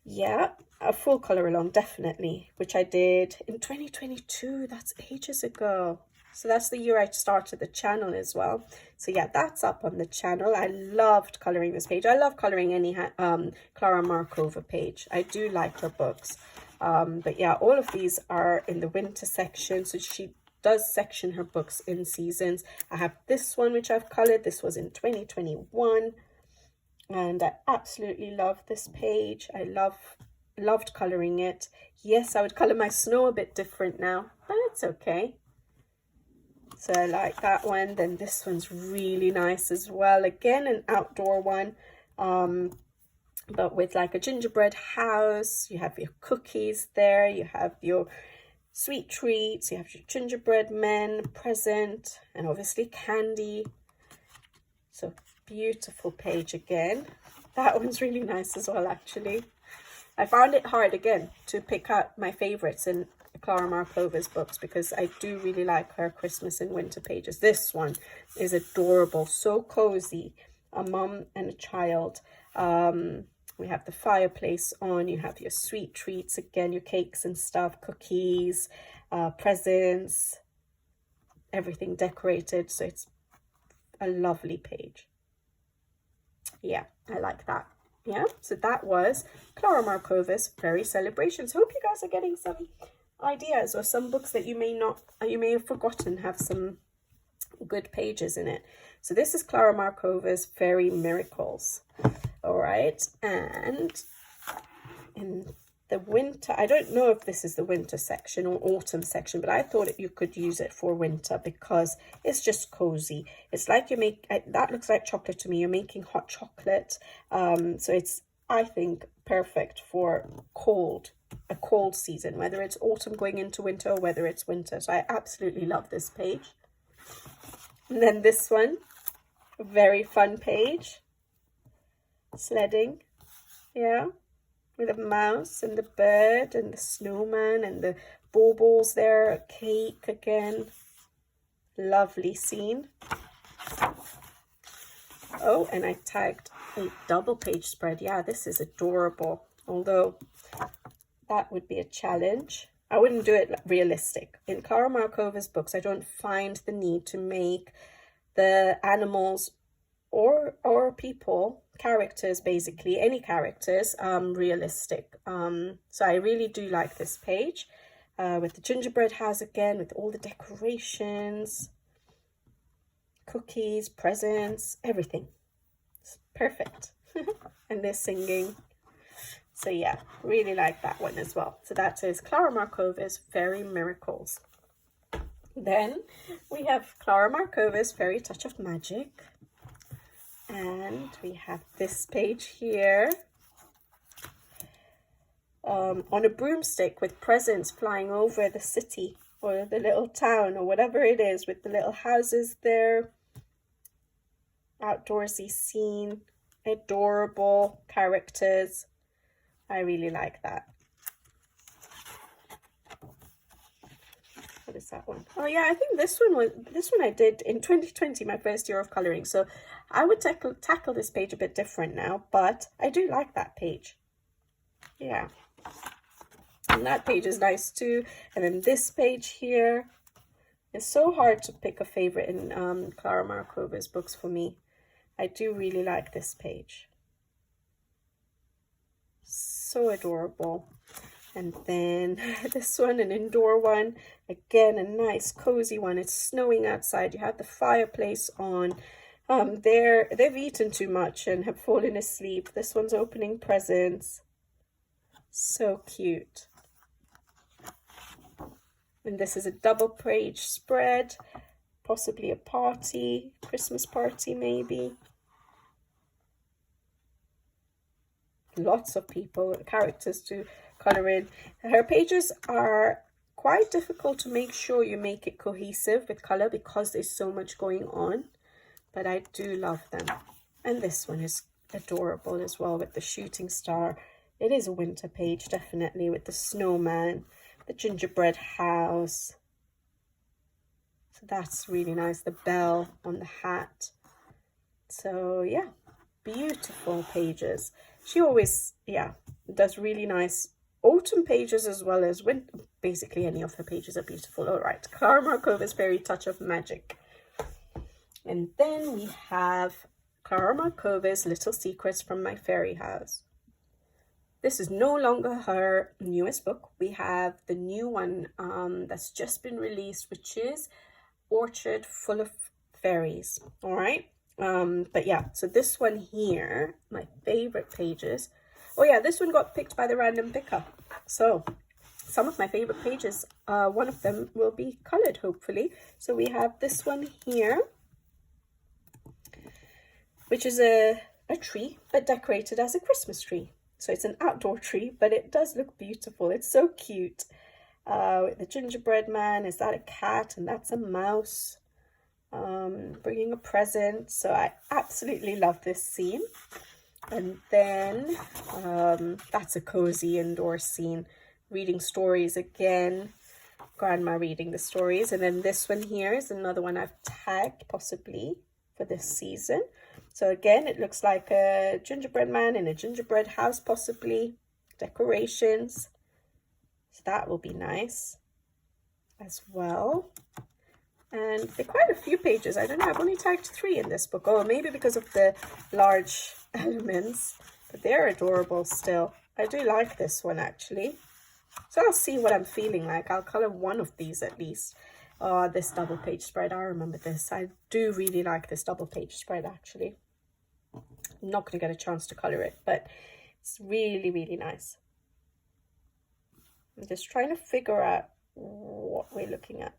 Yeah, a full color along, definitely, which I did in 2022. That's ages ago. So that's the year I started the channel as well. So yeah, that's up on the channel. I loved coloring this page. I love coloring any Klara Markova page. I do like her books. But yeah, all of these are in the winter section. So she does section her books in seasons. I have this one, which I've colored. This was in 2021. And I absolutely love this page. I loved coloring it. Yes, I would color my snow a bit different now, but it's okay. So I like that one. Then this one's really nice as well. Again, an outdoor one, but with like a gingerbread house. You have your cookies there. You have your sweet treats. You have your gingerbread men present, and obviously candy. So beautiful page again. That one's really nice as well, actually. I found it hard again to pick out my favorites in Klara Markova's books because I do really like her Christmas and winter pages. This one is adorable, so cozy. A mom and a child. We have the fireplace on. You have your sweet treats again, your cakes and stuff, cookies, presents, everything decorated. So it's a lovely page. Yeah, I like that. Yeah, so that was Klara Markova's Fairy Celebrations. Hope you guys are getting some ideas, or some books that you may have forgotten have some good pages in it. So this is Klara Markova's Fairy Miracles. All right, and in the winter, I don't know if this is the winter section or autumn section, but I thought you could use it for winter because it's just cozy. It's like that looks like chocolate to me. You're making hot chocolate. So it's, I think, perfect for a cold season, whether it's autumn going into winter or whether it's winter. So I absolutely love this page. And then this one, a very fun page. Sledding, yeah. With a mouse and the bird and the snowman and the baubles there, a cake again. Lovely scene. Oh, and I tagged a double page spread. Yeah, this is adorable. Although that would be a challenge. I wouldn't do it realistic. In Klara Markova's books, I don't find the need to make the animals or people, characters, basically any characters, realistic. So I really do like this page with the gingerbread house again, with all the decorations, cookies, presents, everything. It's perfect. And they're singing. So yeah, really like that one as well. So that is Klara Markova's Fairy Miracles. Then we have Klara Markova's Fairy Touch of Magic. And we have this page here on a broomstick with presents flying over the city or the little town or whatever it is, with the little houses there. Outdoorsy scene, adorable characters. I really like that. What is that one? Oh yeah, I think this one I did in 2020, my first year of coloring. So I would tackle this page a bit different now, but I do like that page. Yeah. And that page is nice too. And then this page here. It's so hard to pick a favorite in Klara Markova's books for me. I do really like this page. So adorable. And then this one, an indoor one. Again, a nice cozy one. It's snowing outside. You have the fireplace on. They've eaten too much and have fallen asleep. This one's opening presents. So cute. And this is a double page spread. Possibly a party, Christmas party maybe. Lots of people, characters to color in. Her pages are quite difficult to make sure you make it cohesive with color because there's so much going on, but I do love them. And this one is adorable as well with the shooting star. It is a winter page, definitely, with the snowman, the gingerbread house. So that's really nice. The bell on the hat. So yeah, beautiful pages. She always, yeah, does really nice autumn pages as well as winter. Basically, any of her pages are beautiful. All right, Klara Markova's Fairy Touch of Magic. And then we have Klara Markova's Little Secrets from My Fairy House. This is no longer her newest book. We have the new one that's just been released, which is Orchard Full of Fairies. All right. But yeah, so this one here, my favorite pages. Oh yeah, this one got picked by the random picker. So some of my favorite pages, one of them will be colored, hopefully. So we have this one here, which is a tree, but decorated as a Christmas tree. So it's an outdoor tree, but it does look beautiful. It's so cute. With the gingerbread man, is that a cat? And that's a mouse. Bringing a present. So I absolutely love this scene. And then that's a cozy indoor scene. Reading stories again. Grandma reading the stories. And then this one here is another one I've tagged possibly for this season. So again, it looks like a gingerbread man in a gingerbread house possibly. Decorations. So that will be nice as well. And there are quite a few pages. I don't know, I've only tagged 3 in this book. Oh, maybe because of the large elements. But they're adorable still. I do like this one actually. So I'll see what I'm feeling like. I'll colour one of these at least. Oh, this double page spread. I remember this. I do really like this double page spread actually. I'm not going to get a chance to colour it, but it's really, really nice. I'm just trying to figure out what we're looking at.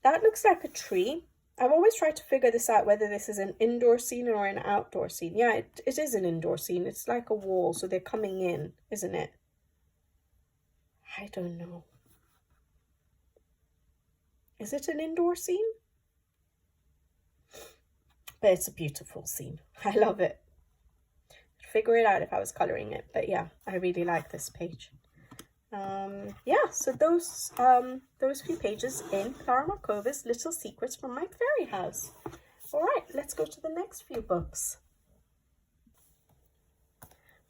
That looks like a tree. I've always tried to figure this out, whether this is an indoor scene or an outdoor scene. Yeah, it is an indoor scene. It's like a wall, so they're coming in, isn't it? I don't know. Is it an indoor scene? But it's a beautiful scene. I love it. I'd figure it out if I was colouring it. But yeah, I really like this page. Yeah, so those few pages in Klara Markova's Little Secrets from My Fairy House. All right, let's go to the next few books.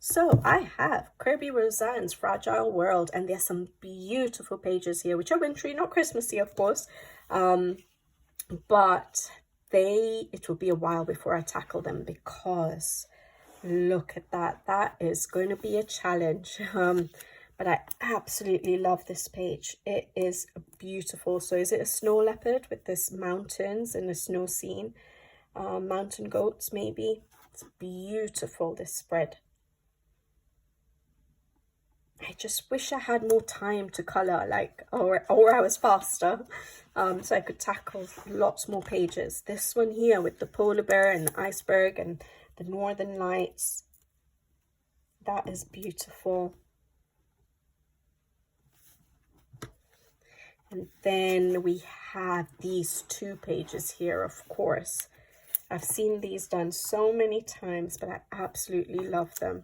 So I have Kirby Rosanes' Fragile World, and there's some beautiful pages here, which are wintry, not Christmassy, of course, but it will be a while before I tackle them, because look at that. That is going to be a challenge. But I absolutely love this page. It is beautiful. So is it a snow leopard with this mountains and a snow scene? Mountain goats, maybe. It's beautiful, this spread. I just wish I had more time to colour, or I was faster, so I could tackle lots more pages. This one here with the polar bear and the iceberg and the northern lights. That is beautiful. And then we have these 2 pages here, of course. I've seen these done so many times, but I absolutely love them.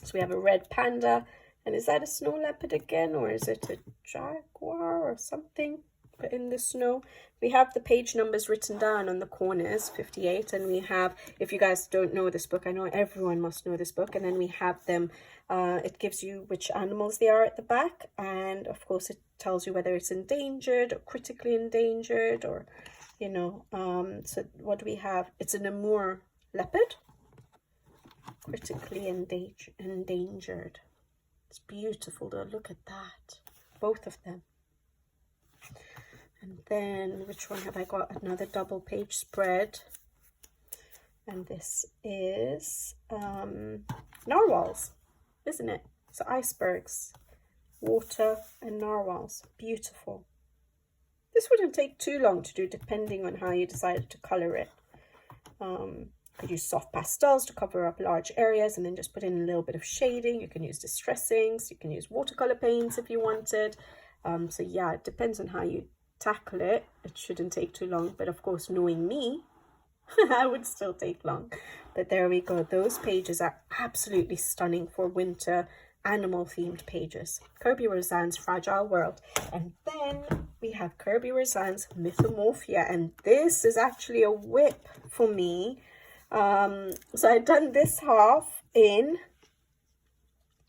So we have a red panda, and is that a snow leopard again, or is it a jaguar or something? But in the snow, we have the page numbers written down on the corners, 58, and we have, if you guys don't know this book, I know everyone must know this book, and then we have them, it gives you which animals they are at the back, and of course it tells you whether it's endangered or critically endangered, or, you know, so what do we have? It's an Amur leopard, critically endangered. It's beautiful though, look at that, both of them. And then, which one have I got? Another double page spread. And this is narwhals, isn't it? So icebergs, water and narwhals. Beautiful. This wouldn't take too long to do, depending on how you decided to colour it. Could use soft pastels to cover up large areas and then just put in a little bit of shading. You can use distressings. You can use watercolour paints if you wanted. So yeah, it depends on how you tackle it. It shouldn't take too long, but of course, knowing me, I would still take long. But there we go. Those pages are absolutely stunning for winter animal themed pages. Kirby Rosanes' Fragile World. And then we have Kirby Rosanes' Mythomorphia, and this is actually a whip for me. So I'd done this half in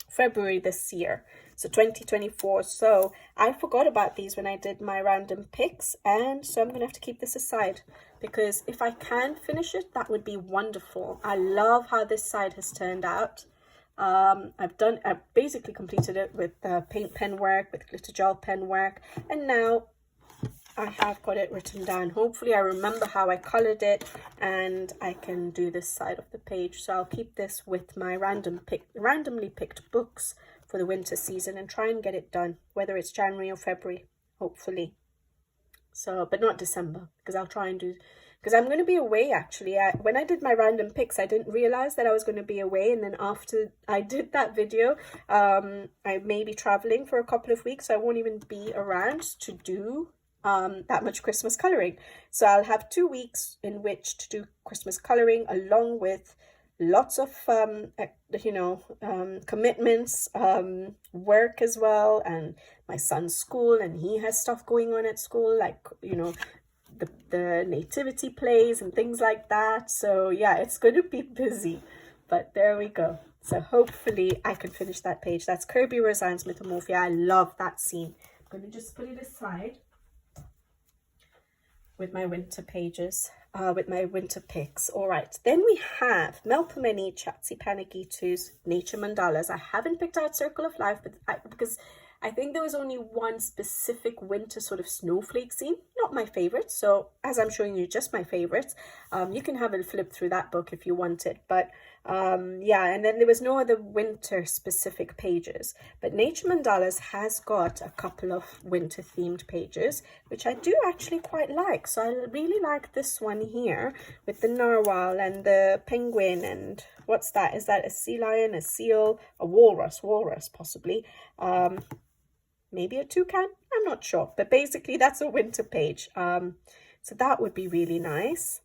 February this year, so 2024. So I forgot about these when I did my random picks, and so I'm gonna have to keep this aside, because if I can finish it, that would be wonderful. I love how this side has turned out. I've basically completed it with paint pen work, with glitter gel pen work, and now I have got it written down. Hopefully I remember how I colored it, and I can do this side of the page. So I'll keep this with my randomly picked books for the winter season and try and get it done, whether it's January or February, hopefully. So, but not December, because I'll try and do, because I'm going to be away actually. When I did my random picks, I didn't realize that I was going to be away, and then after I did that video, I may be traveling for a couple of weeks, so I won't even be around to do that much Christmas coloring. So I'll have 2 weeks in which to do Christmas coloring, along with lots of commitments, work as well, and my son's school, and he has stuff going on at school, like the nativity plays and things like that. So yeah, it's going to be busy, but there we go. So hopefully I can finish that page. That's Kirby Rosanes Mythomorphia. I love that scene. I'm going to just put it aside with my winter pages, with my winter picks. All right, then we have Melpomeni Chatsipanagitu's Nature Mandalas. I haven't picked out Circle of Life, but because I think there was only one specific winter sort of snowflake scene, not my favorite. So as I'm showing you just my favorites, you can have a flip through that book if you wanted. But yeah, and then there was no other winter specific pages. But Nature Mandalas has got a couple of winter themed pages, which I do actually quite like. So I really like this one here with the narwhal and the penguin, and what's that? Is that a sea lion, a seal, a walrus possibly? Maybe a toucan, I'm not sure, but basically that's a winter page. So that would be really nice.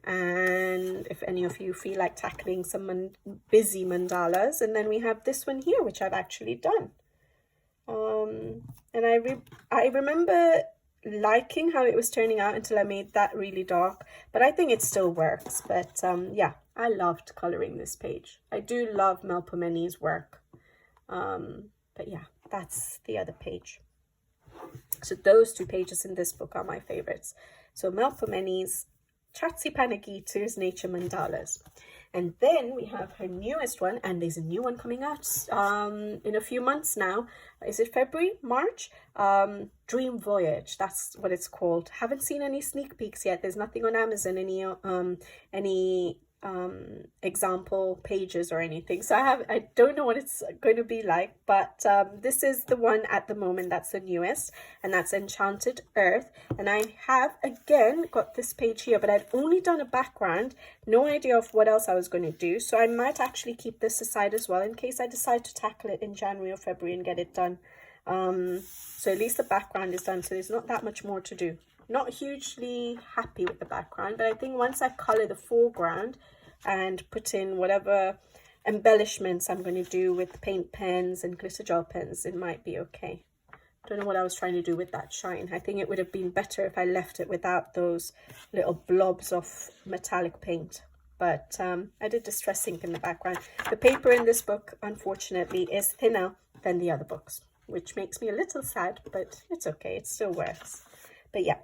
And if any of you feel like tackling some busy mandalas, and then we have this one here, which I've actually done. And I remember liking how it was turning out until I made that really dark, but I think it still works. But yeah, I loved coloring this page. I do love Melpomeni's work. But yeah, that's the other page. So those two pages in this book are my favorites. So Melpomeni's Chatsipanagitu's Nature Mandalas. And then we have her newest one, and there's a new one coming out in a few months now. Is it February, March? Dream Voyage, that's what it's called. Haven't seen any sneak peeks yet. There's nothing on Amazon, any example pages or anything, so I don't know what it's going to be like, but this is the one at the moment that's the newest, and that's Enchanted Earth. And I have again got this page here, but I've only done a background, no idea of what else I was going to do, so I might actually keep this aside as well in case I decide to tackle it in January or February and get it done. So at least the background is done, so there's not that much more to do. Not hugely happy with the background, but I think once I color the foreground and put in whatever embellishments I'm going to do with paint pens and glitter gel pens, it might be okay. Don't know what I was trying to do with that shine. I think it would have been better if I left it without those little blobs of metallic paint. But I did distress ink in the background. The paper in this book, unfortunately, is thinner than the other books, which makes me a little sad, but it's okay. It still works. But yeah,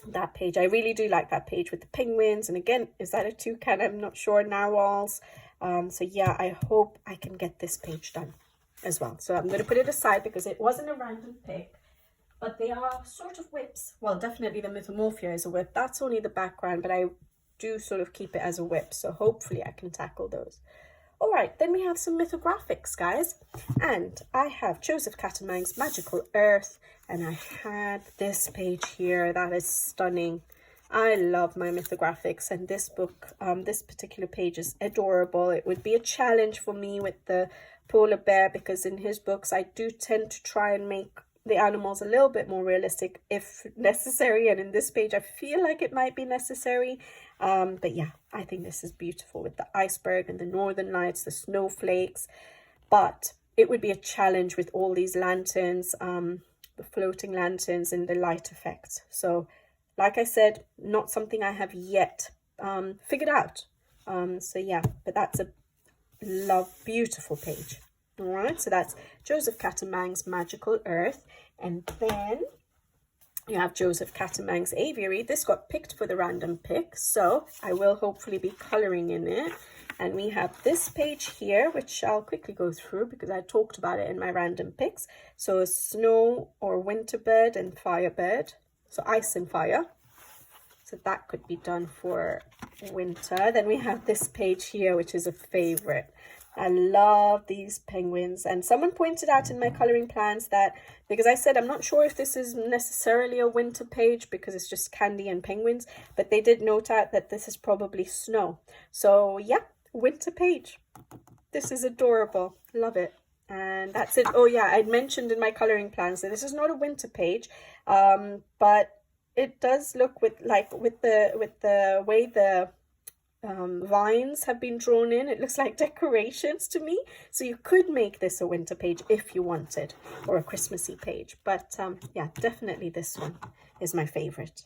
that page, I really do like that page with the penguins. And again, is that a toucan? I'm not sure. Narwhals. So yeah, I hope I can get this page done as well. So I'm going to put it aside because it wasn't a random pick, but they are sort of whips. Well, definitely the Mythomorphia is a whip. That's only the background, but I do sort of keep it as a whip. So hopefully I can tackle those. All right, then we have some mythographics, guys. And I have Joseph Catamang's Magical Earth. And I had this page here that is stunning. I love my mythographics, and this book, this particular page is adorable. It would be a challenge for me with the polar bear, because in his books I do tend to try and make the animals a little bit more realistic if necessary, and in this page I feel like it might be necessary. But yeah, I think this is beautiful with the iceberg and the northern lights, the snowflakes, but it would be a challenge with all these lanterns, the floating lanterns and the light effects. So like I said, not something I have yet figured out. So yeah, but that's a beautiful page. All right, so that's Joseph Catamang's Magical Earth. And then you have Joseph Catamang's Aviary. This got picked for the random pick, so I will hopefully be colouring in it. And we have this page here, which I'll quickly go through because I talked about it in my random picks. So snow or winter bed and fire bed. So ice and fire. So that could be done for winter. Then we have this page here, which is a favorite. I love these penguins. And someone pointed out in my coloring plans that, because I said I'm not sure if this is necessarily a winter page because it's just candy and penguins, but they did note out that this is probably snow. So yeah, winter page. This is adorable. Love it. And that's it. Oh yeah, I'd mentioned in my coloring plans that this is not a winter page, but it does look with the way the vines have been drawn in, it looks like decorations to me. So you could make this a winter page if you wanted, or a Christmassy page. But yeah, definitely this one is my favorite.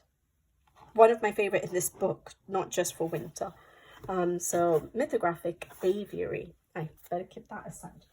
One of my favorite in this book, not just for winter. So Mythographic Aviary. I better keep that aside.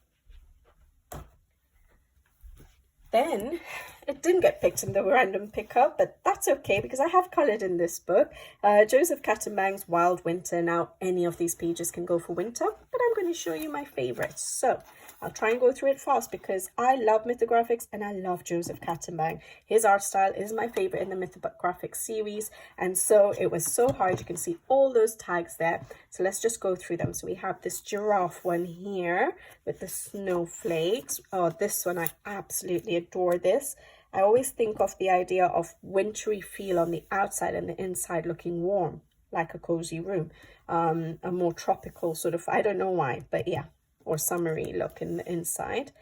Then it didn't get picked in the random pickup, but that's okay because I have coloured in this book. Joseph Catamang's Wild Winter. Now, any of these pages can go for winter, but I'm going to show you my favourites. So I'll try and go through it fast because I love mythographics and I love Joseph Catamang. His art style is my favourite in the mythographic series, and so it was so hard. You can see all those tags there. So let's just go through them. So we have this giraffe one here with the snowflakes. Oh, this one, I absolutely adore this. I always think of the idea of wintry feel on the outside and the inside looking warm, like a cozy room. A more tropical sort of, I don't know why, but yeah, or summery look in the inside.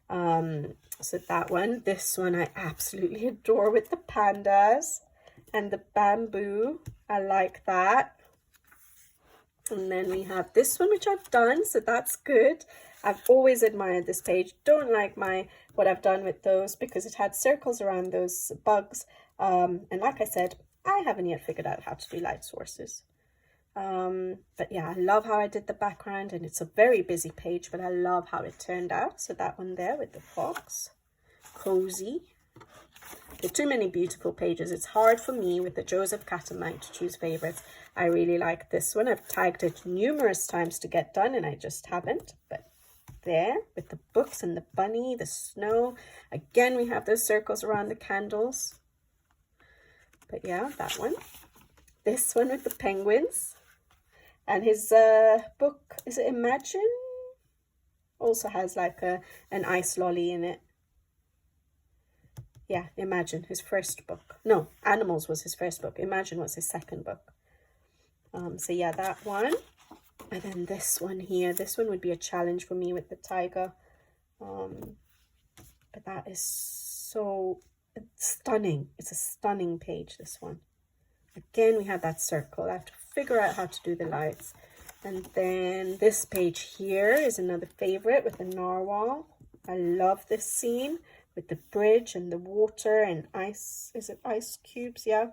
So that one. This one I absolutely adore with the pandas and the bamboo. I like that. And then we have this one, which I've done, so that's good. I've always admired this page. Don't like what I've done with those because it had circles around those bugs. And like I said, I haven't yet figured out how to do light sources. But yeah, I love how I did the background, and it's a very busy page, but I love how it turned out. So that one there with the fox, cozy. There are too many beautiful pages. It's hard for me with the Joseph Catamang to choose favorites. I really like this one. I've tagged it numerous times to get done, and I just haven't. But there with the books and the bunny, the snow. Again, we have those circles around the candles. But yeah, that one. This one with the penguins. And his book, is it Imagine? Also has like an ice lolly in it. Yeah, Imagine, his first book. No, Animals was his first book. Imagine was his second book. So yeah, that one. And then this one here. This one would be a challenge for me with the tiger. But that is so stunning. It's a stunning page, this one. Again, we have that circle. I have to figure out how to do the lights. And then this page here is another favorite with the narwhal. I love this scene with the bridge and the water and ice. Is it ice cubes? Yeah.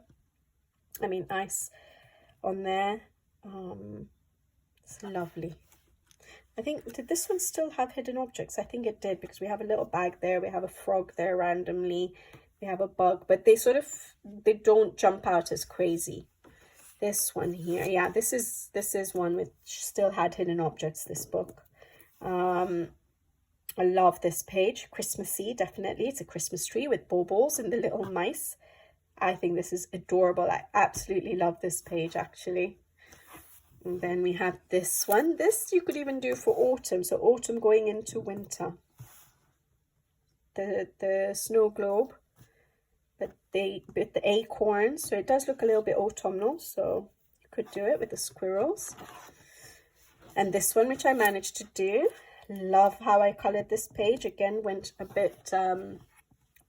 I mean ice on there. It's lovely. I think, did this one still have hidden objects? I think it did because we have a little bag there. We have a frog there randomly. We have a bug, but they don't jump out as crazy. This one here, yeah, this is one which still had hidden objects, this book. I love this page. Christmassy, definitely. It's a Christmas tree with baubles and the little mice. I think this is adorable. I absolutely love this page, actually. And then we have this one. This you could even do for autumn. So autumn going into winter. The snow globe. But with the acorns, so it does look a little bit autumnal, so you could do it with the squirrels. And this one, which I managed to do, love how I colored this page. Again, went a bit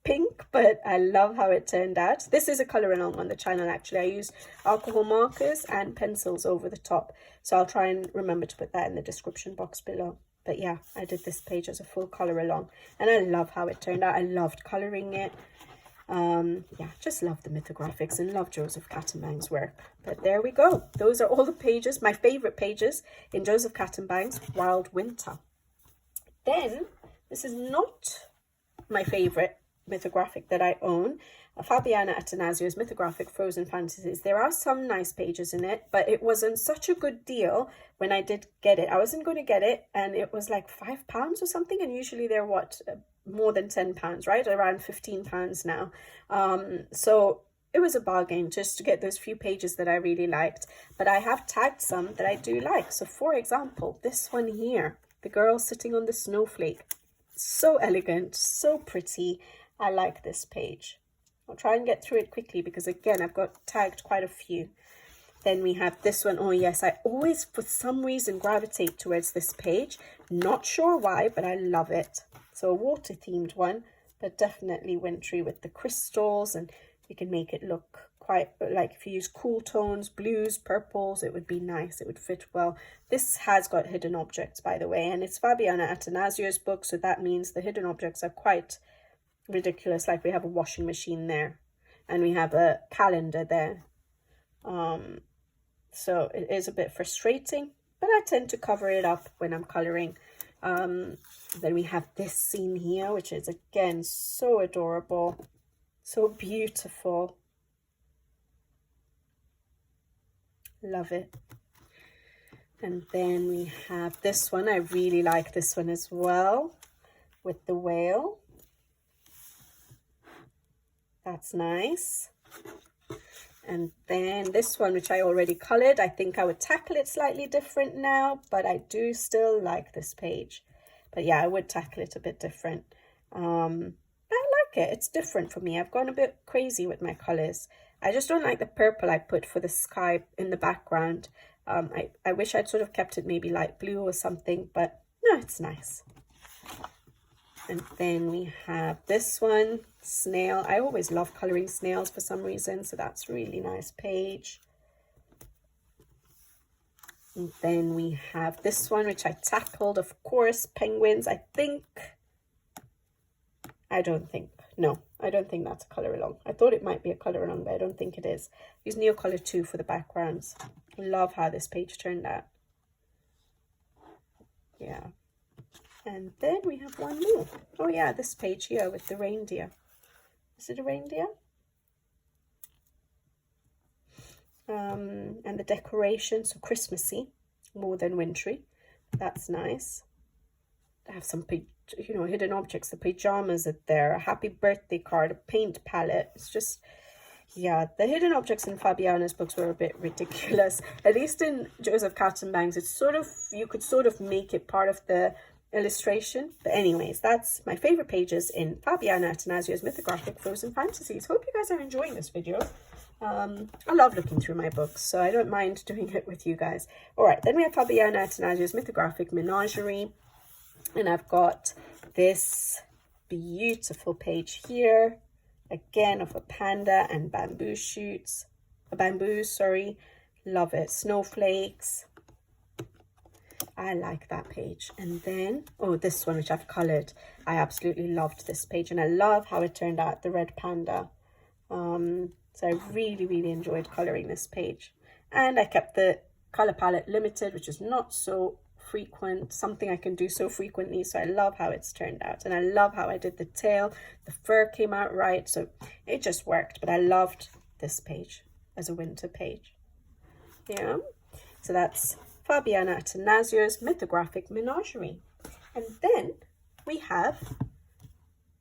pink, but I love how it turned out. This is a color along on the channel, actually. I use alcohol markers and pencils over the top, so I'll try and remember to put that in the description box below. But yeah, I did this page as a full color along, and I love how it turned out. I loved coloring it. Yeah, just love the mythographics and love Joseph Kattenbang's work. But there we go. Those are all the pages, my favorite pages in Joseph Kattenbang's Wild Winter. Then, this is not my favorite mythographic that I own. Fabiana Attanasio's Mythographic Frozen Fantasies. There are some nice pages in it, but it wasn't such a good deal when I did get it. I wasn't going to get it, and it was like £5 or something, and usually they're what, more than £10, right? Around £15 now. So it was a bargain just to get those few pages that I really liked. But I have tagged some that I do like. So for example, this one here, the girl sitting on the snowflake. So elegant, so pretty. I like this page. I'll try and get through it quickly because again, I've got tagged quite a few. Then we have this one. Oh yes, I always for some reason gravitate towards this page. Not sure why, but I love it. So a water themed one, but definitely wintry with the crystals, and you can make it look quite like if you use cool tones, blues, purples, it would be nice. It would fit well. This has got hidden objects, by the way, and it's Fabiana Attanasio's book, so that means the hidden objects are quite ridiculous. Like we have a washing machine there, and we have a calendar there. So it is a bit frustrating, but I tend to cover it up when I'm coloring. Then we have this scene here, which is again so adorable, so beautiful. Love it. And then we have this one. I really like this one as well, with the whale. That's nice. And then this one, which I already colored, I think I would tackle it slightly different now, but I do still like this page. But yeah, I would tackle it a bit different. I like it. It's different for me. I've gone a bit crazy with my colors. I just don't like the purple I put for the sky in the background. I wish I'd sort of kept it maybe light blue or something, but no, it's nice. And then we have this one, snail. I always love coloring snails for some reason, so that's a really nice page. And then we have this one, which I tackled, of course, penguins. I don't think that's a color along. I thought it might be a color along, but I don't think it is. Use Neocolor 2 for the backgrounds. Love how this page turned out. Yeah. And then we have one more. Oh yeah, this page here with the reindeer. Is it a reindeer? And the decoration, so Christmassy, more than wintry. That's nice. I have some, hidden objects. The pajamas are there, a happy birthday card, a paint palette. It's just, yeah, the hidden objects in Fabiana's books were a bit ridiculous. At least in Joseph Kattenbang's, it's sort of, you could sort of make it part of the illustration. But anyways, that's my favorite pages in Fabiana Attanasio's Mythographic Frozen Fantasies. Hope you guys are enjoying this video. I love looking through my books, so I don't mind doing it with you guys. All right, then we have Fabiana Attanasio's Mythographic Menagerie, and I've got this beautiful page here, again of a panda and bamboo shoots, love it, snowflakes. I like that page. And then, oh, this one, which I've colored. I absolutely loved this page, and I love how it turned out, the red panda. So I really, really enjoyed coloring this page. And I kept the color palette limited, which is not so frequent, something I can do so frequently. So I love how it's turned out. And I love how I did the tail. The fur came out right. So it just worked. But I loved this page as a winter page. Yeah. So that's Fabiana Attanasio's Mythographic Menagerie. And then we have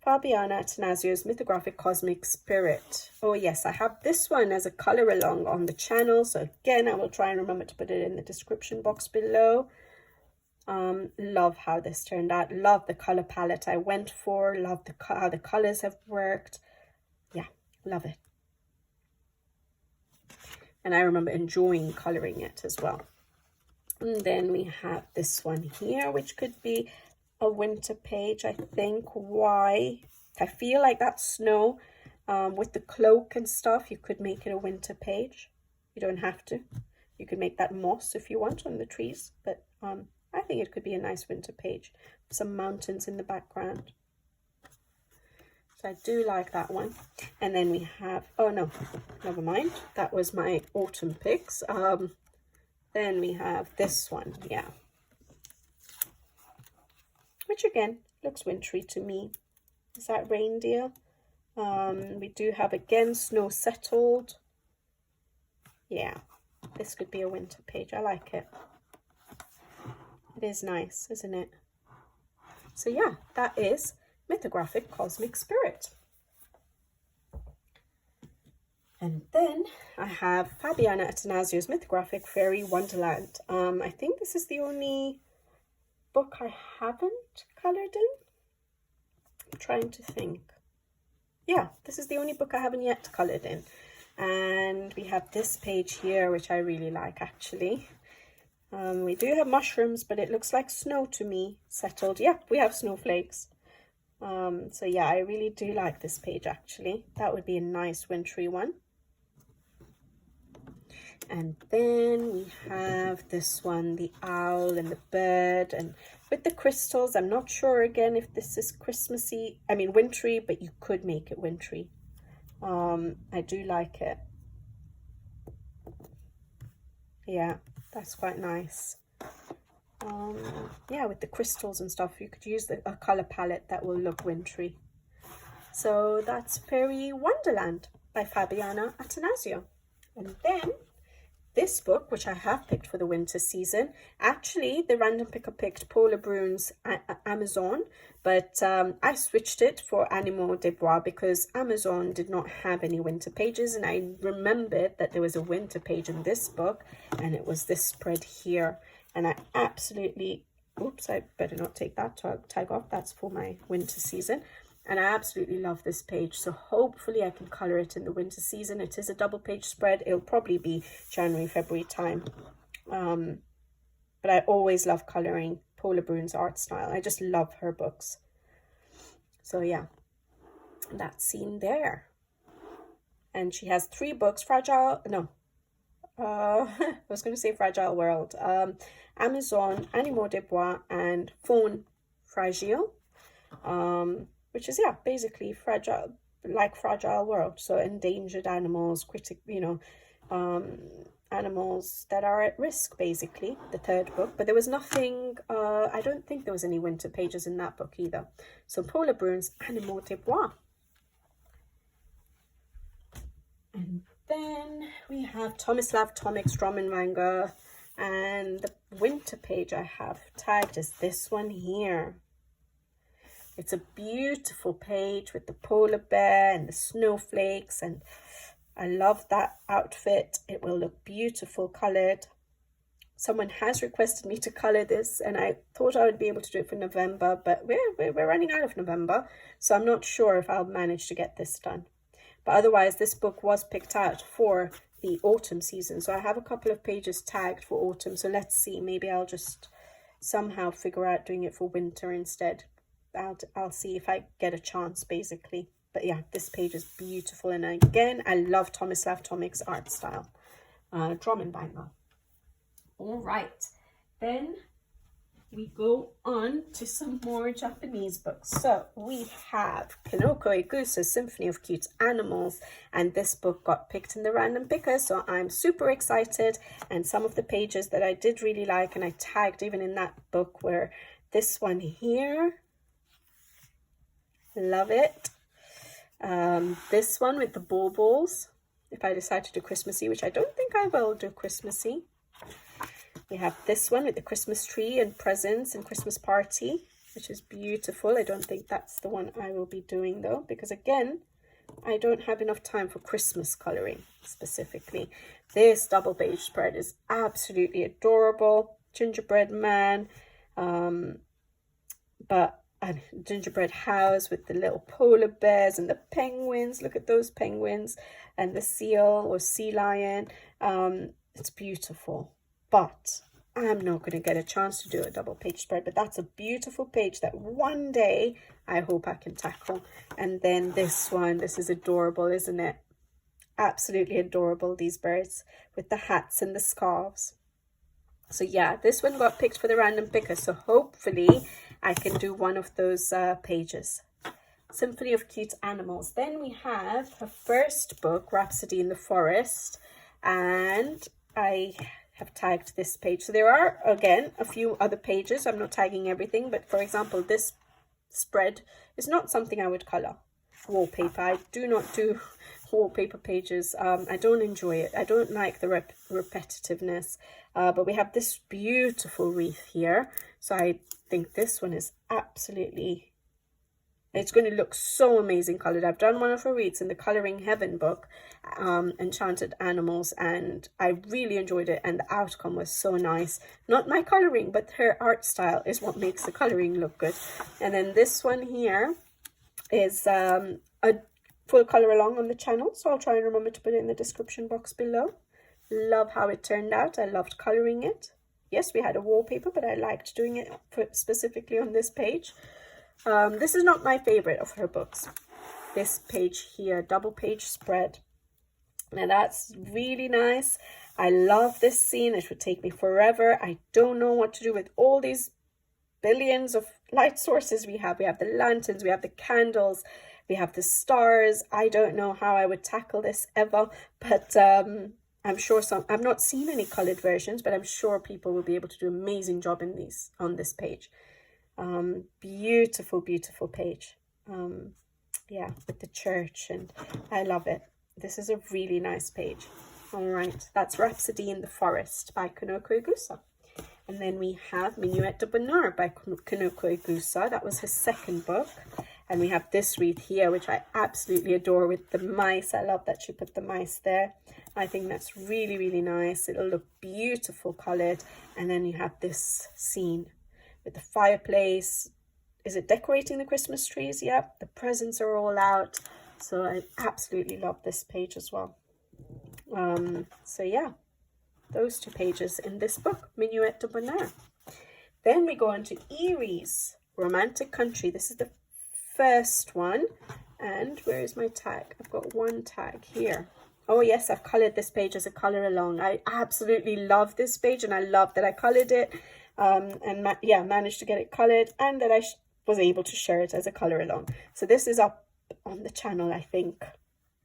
Fabiana Attanasio's Mythographic Cosmic Spirit. Oh yes, I have this one as a color along on the channel. So again, I will try and remember to put it in the description box below. Love how this turned out. Love the color palette I went for. Love how the colors have worked. Yeah, love it. And I remember enjoying coloring it as well. And then we have this one here, which could be a winter page, I think. Why? I feel like that snow with the cloak and stuff, you could make it a winter page. You don't have to. You could make that moss if you want on the trees, but I think it could be a nice winter page. Some mountains in the background. So I do like that one. And then we have, oh no, never mind. That was my autumn picks. Then we have this one, yeah. Which again, looks wintry to me. Is that reindeer? We do have again, snow settled. Yeah, this could be a winter page. I like it. It is nice, isn't it? So yeah, that is Mythographic Cosmic Spirit. And then I have Fabiana Attanasio's Mythographic Fairy Wonderland. I think this is the only book I haven't coloured in. I'm trying to think. Yeah, this is the only book I haven't yet coloured in. And we have this page here, which I really like actually. We do have mushrooms, but it looks like snow to me, settled. Yeah, we have snowflakes. So yeah, I really do like this page actually. That would be a nice wintry one. And then we have this one, the owl and the bird, and with the crystals. I'm not sure again if this is Christmassy, I mean wintry, but you could make it wintry. I do like it. Yeah, that's quite nice. Yeah, with the crystals and stuff, you could use a color palette that will look wintry. So that's Fairy Wonderland by Fabiana Attanasio. And then this book, which I have picked for the winter season, actually the random picker picked Paula Brunes' Amazon, but I switched it for Animaux des Bois because Amazon did not have any winter pages, and I remembered that there was a winter page in this book, and it was this spread here. And I absolutely, oops, I better not take that tag off, that's for my winter season. And I absolutely love this page, so hopefully I can colour it in the winter season. It is a double page spread. It'll probably be January, February time. But I always love colouring Paula Brunes' art style. I just love her books. So yeah, that scene there. And she has 3 books, I was going to say Fragile World. Amazon, Animaux des Bois, and Faune Fragile. Which is, yeah, basically fragile, like Fragile World. So endangered animals, animals that are at risk, basically, the 3rd book. But there was nothing, I don't think there was any winter pages in that book either. So Paula Brunes' Animaux des Bois. And then we have Tomislav Tomic's Drum and Manga. And the winter page I have tagged is this one here. It's a beautiful page with the polar bear and the snowflakes, and I love that outfit. It will look beautiful coloured. Someone has requested me to colour this, and I thought I would be able to do it for November, but we're running out of November, so I'm not sure if I'll manage to get this done. But otherwise, this book was picked out for the autumn season, so I have a couple of pages tagged for autumn, so let's see. Maybe I'll just somehow figure out doing it for winter instead. I'll see if I get a chance, basically. But yeah, this page is beautiful, and again, I love Tomislav Tomic's art style. Drum and Manga. All right, then we go on to some more Japanese books. So we have Kinoko Igusa's Symphony of Cute Animals, and this book got picked in the random picker, so I'm super excited. And some of the pages that I did really like and I tagged even in that book were this one here. Love it. This one with the baubles, if I decide to do Christmassy, which I don't think I will do Christmassy. We have this one with the Christmas tree and presents and Christmas party, which is beautiful. I don't think that's the one I will be doing though, because again, I don't have enough time for Christmas colouring specifically. This double page spread is absolutely adorable. Gingerbread man, gingerbread house with the little polar bears and the penguins. Look at those penguins, and the seal or sea lion. It's beautiful, but I'm not going to get a chance to do a double page spread, but that's a beautiful page that one day I hope I can tackle. And then this one, this is adorable, isn't it? Absolutely adorable, these birds with the hats and the scarves. So yeah, this one got picked for the random picker, so hopefully I can do one of those pages. Symphony of Cute Animals. Then we have her first book, Rhapsody in the Forest, and I have tagged this page. So there are, again, a few other pages. I'm not tagging everything, but for example, this spread is not something I would color. Wallpaper. I do not do wallpaper pages. I don't enjoy it. I don't like the repetitiveness. But we have this beautiful wreath here. So I think this one is absolutely... It's going to look so amazing colored. I've done one of her wreaths in the Coloring Heaven book, Enchanted Animals, and I really enjoyed it, and the outcome was so nice. Not my coloring, but her art style is what makes the coloring look good. And then this one here is a full color along on the channel, so I'll try and remember to put it in the description box below. Love how it turned out. I loved coloring it. Yes, we had a wallpaper, but I liked doing it specifically on this page. This is not my favorite of her books. This page here, double page spread. Now that's really nice. I love this scene. It would take me forever. I don't know what to do with all these billions of light sources we have. We have the lanterns, we have the candles, we have the stars. I don't know how I would tackle this ever, but I'm sure I've not seen any colored versions, but I'm sure people will be able to do an amazing job in these on this page. Beautiful, beautiful page. Yeah, with the church, and I love it. This is a really nice page. All right, that's Rhapsody in the Forest by Kanoko Igusa. And then we have Minuet de Bonheur by Kanoko Igusa. That was his second book. And we have this wreath here, which I absolutely adore, with the mice. I love that she put the mice there. I think that's really, really nice. It'll look beautiful colored. And then you have this scene with the fireplace. Is it decorating the Christmas trees? Yep, the presents are all out. So I absolutely love this page as well. So yeah, those two pages in this book, Minuet de Bonheur. Then we go on to Erie's Romantic Country. This is the first one. And where is my tag? I've got one tag here. Oh yes, I've colored this page as a color along. I absolutely love this page, and I love that I colored it. Managed to get it colored, and that I was able to share it as a color along. So this is up on the channel, I think.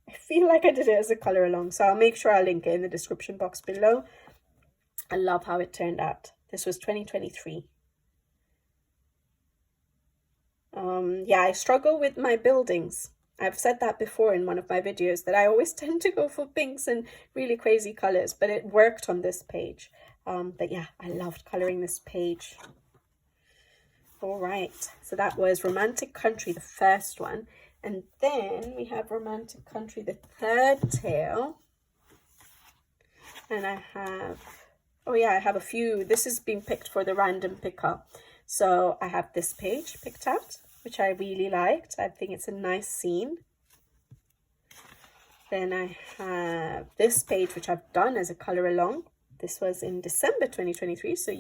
I feel like I did it as a color along, so I'll make sure I'll link it in the description box below. I love how it turned out. This was 2023. Yeah, I struggle with my buildings. I've said that before in one of my videos, that I always tend to go for pinks and really crazy colors, but it worked on this page. But yeah, I loved coloring this page. All right, so that was Romantic Country, the first one. And then we have Romantic Country, the third tale. And I have, oh yeah, I have a few. This has been picked for the random picker. So I have this page picked out, which I really liked. I think it's a nice scene. Then I have this page, which I've done as a color along. This was in December 2023, so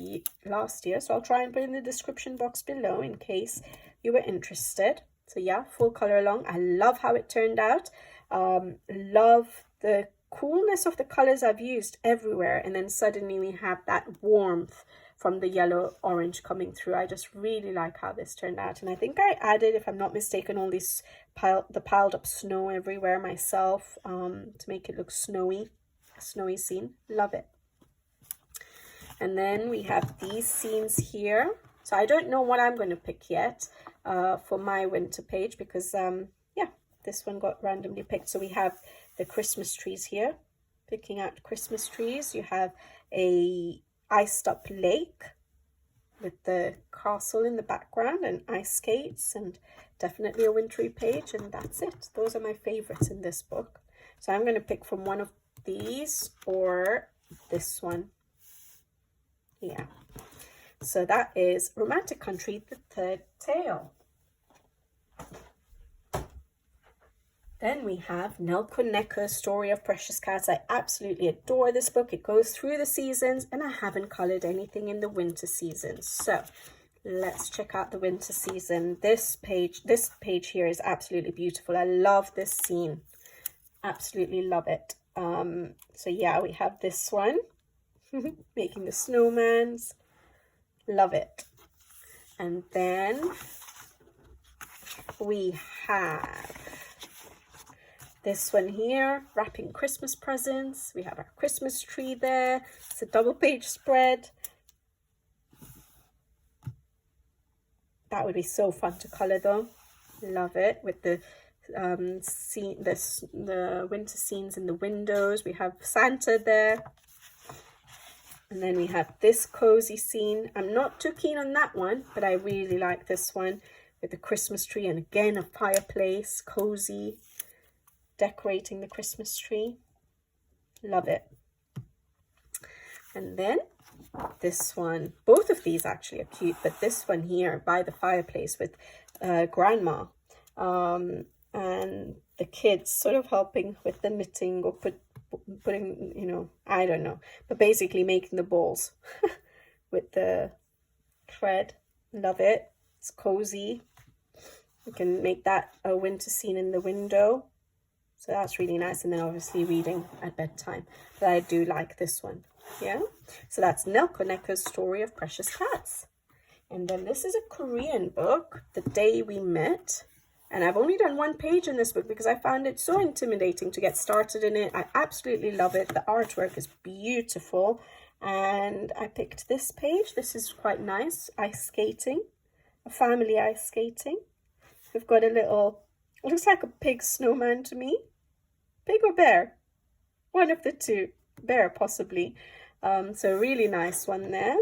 last year. So I'll try and put it in the description box below in case you were interested. So yeah, full color along. I love how it turned out. Love the coolness of the colors I've used everywhere. And then suddenly we have that warmth from the yellow orange coming through. I just really like how this turned out. And I think I added, if I'm not mistaken, all these piled up snow everywhere myself to make it look snowy. A snowy scene. Love it. And then we have these scenes here. So I don't know what I'm going to pick yet for my winter page, because yeah, this one got randomly picked. So we have the Christmas trees here, picking out Christmas trees. You have a iced up lake with the castle in the background and ice skates, and definitely a wintry page. And that's it. Those are my favorites in this book. So I'm going to pick from one of these or this one. Yeah, so that is Romantic Country, the third tale. Then we have Nelko Necker's Story of Precious Cats. I absolutely adore this book. It goes through the seasons, and I haven't colored anything in the winter season. So let's check out the winter season. This page here is absolutely beautiful. I love this scene. Absolutely love it. So yeah, we have this one. Making the snowmans. Love it. And then we have this one here, wrapping Christmas presents. We have our Christmas tree there. It's a double page spread. That would be so fun to color though. Love it, with the the winter scenes in the windows. We have Santa there. And then we have this cozy scene. I'm not too keen on that one, but I really like this one with the Christmas tree and again a fireplace, cozy, decorating the Christmas tree. Love it. And then this one, both of these actually are cute, but this one here by the fireplace with grandma and the kids sort of helping with the knitting or putting, you know, I don't know, but basically making the balls with the thread. Love it. It's cozy. You can make that a winter scene in the window. So that's really nice. And then obviously reading at bedtime. But I do like this one. Yeah. So that's Nelkoneko's Story of Precious Cats. And then this is a Korean book, The Day We Met. And I've only done one page in this book because I found it so intimidating to get started in it. I absolutely love it. The artwork is beautiful. And I picked this page. This is quite nice. Ice skating. A family ice skating. We've got a little, it looks like a pig snowman to me. Pig or bear? One of the two. Bear, possibly. So a really nice one there.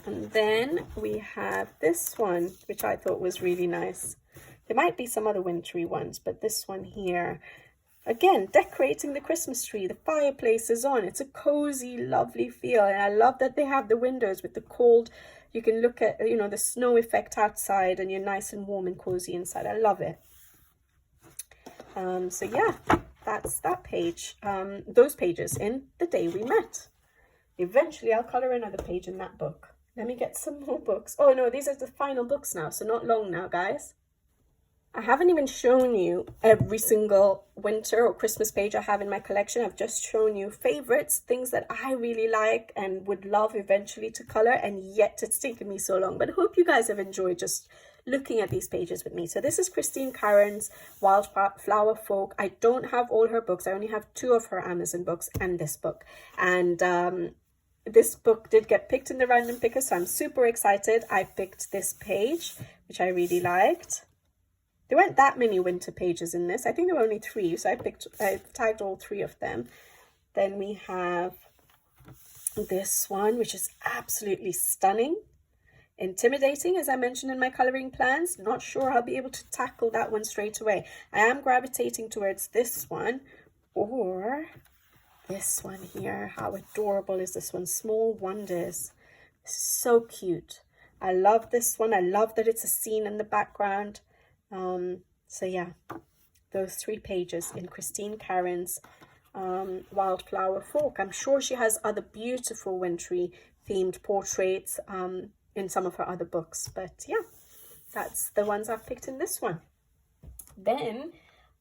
And then we have this one, which I thought was really nice. There might be some other wintry ones, but this one here, again, decorating the Christmas tree. The fireplace is on. It's a cozy, lovely feel. And I love that they have the windows with the cold. You can look at, you know, the snow effect outside and you're nice and warm and cozy inside. I love it. So yeah, that's that page. Those pages in The Day We Met. Eventually, I'll color another page in that book. Let me get some more books. Oh no, these are the final books now, so not long now, guys. I haven't even shown you every single winter or Christmas page I have in my collection. I've just shown you favorites, things that I really like and would love eventually to color, and yet it's taken me so long. But I hope you guys have enjoyed just looking at these pages with me. So this is Christine Karen's Wildflower Folk. I don't have all her books. I only have 2 of her Amazon books and this book. And this book did get picked in the random picker, so I'm super excited. I picked this page, which I really liked. There weren't that many winter pages in this. I think there were only 3, so I tagged all 3 of them. Then we have this one, which is absolutely stunning. Intimidating, as I mentioned in my coloring plans. Not sure I'll be able to tackle that one straight away. I am gravitating towards this one or this one here. How adorable is this one? Small Wonders. This is so cute. I love this one. I love that it's a scene in the background. So yeah, those 3 pages in Christine Karen's Wildflower Folk. I'm sure she has other beautiful wintry themed portraits in some of her other books, but yeah, that's the ones I've picked in this one. Then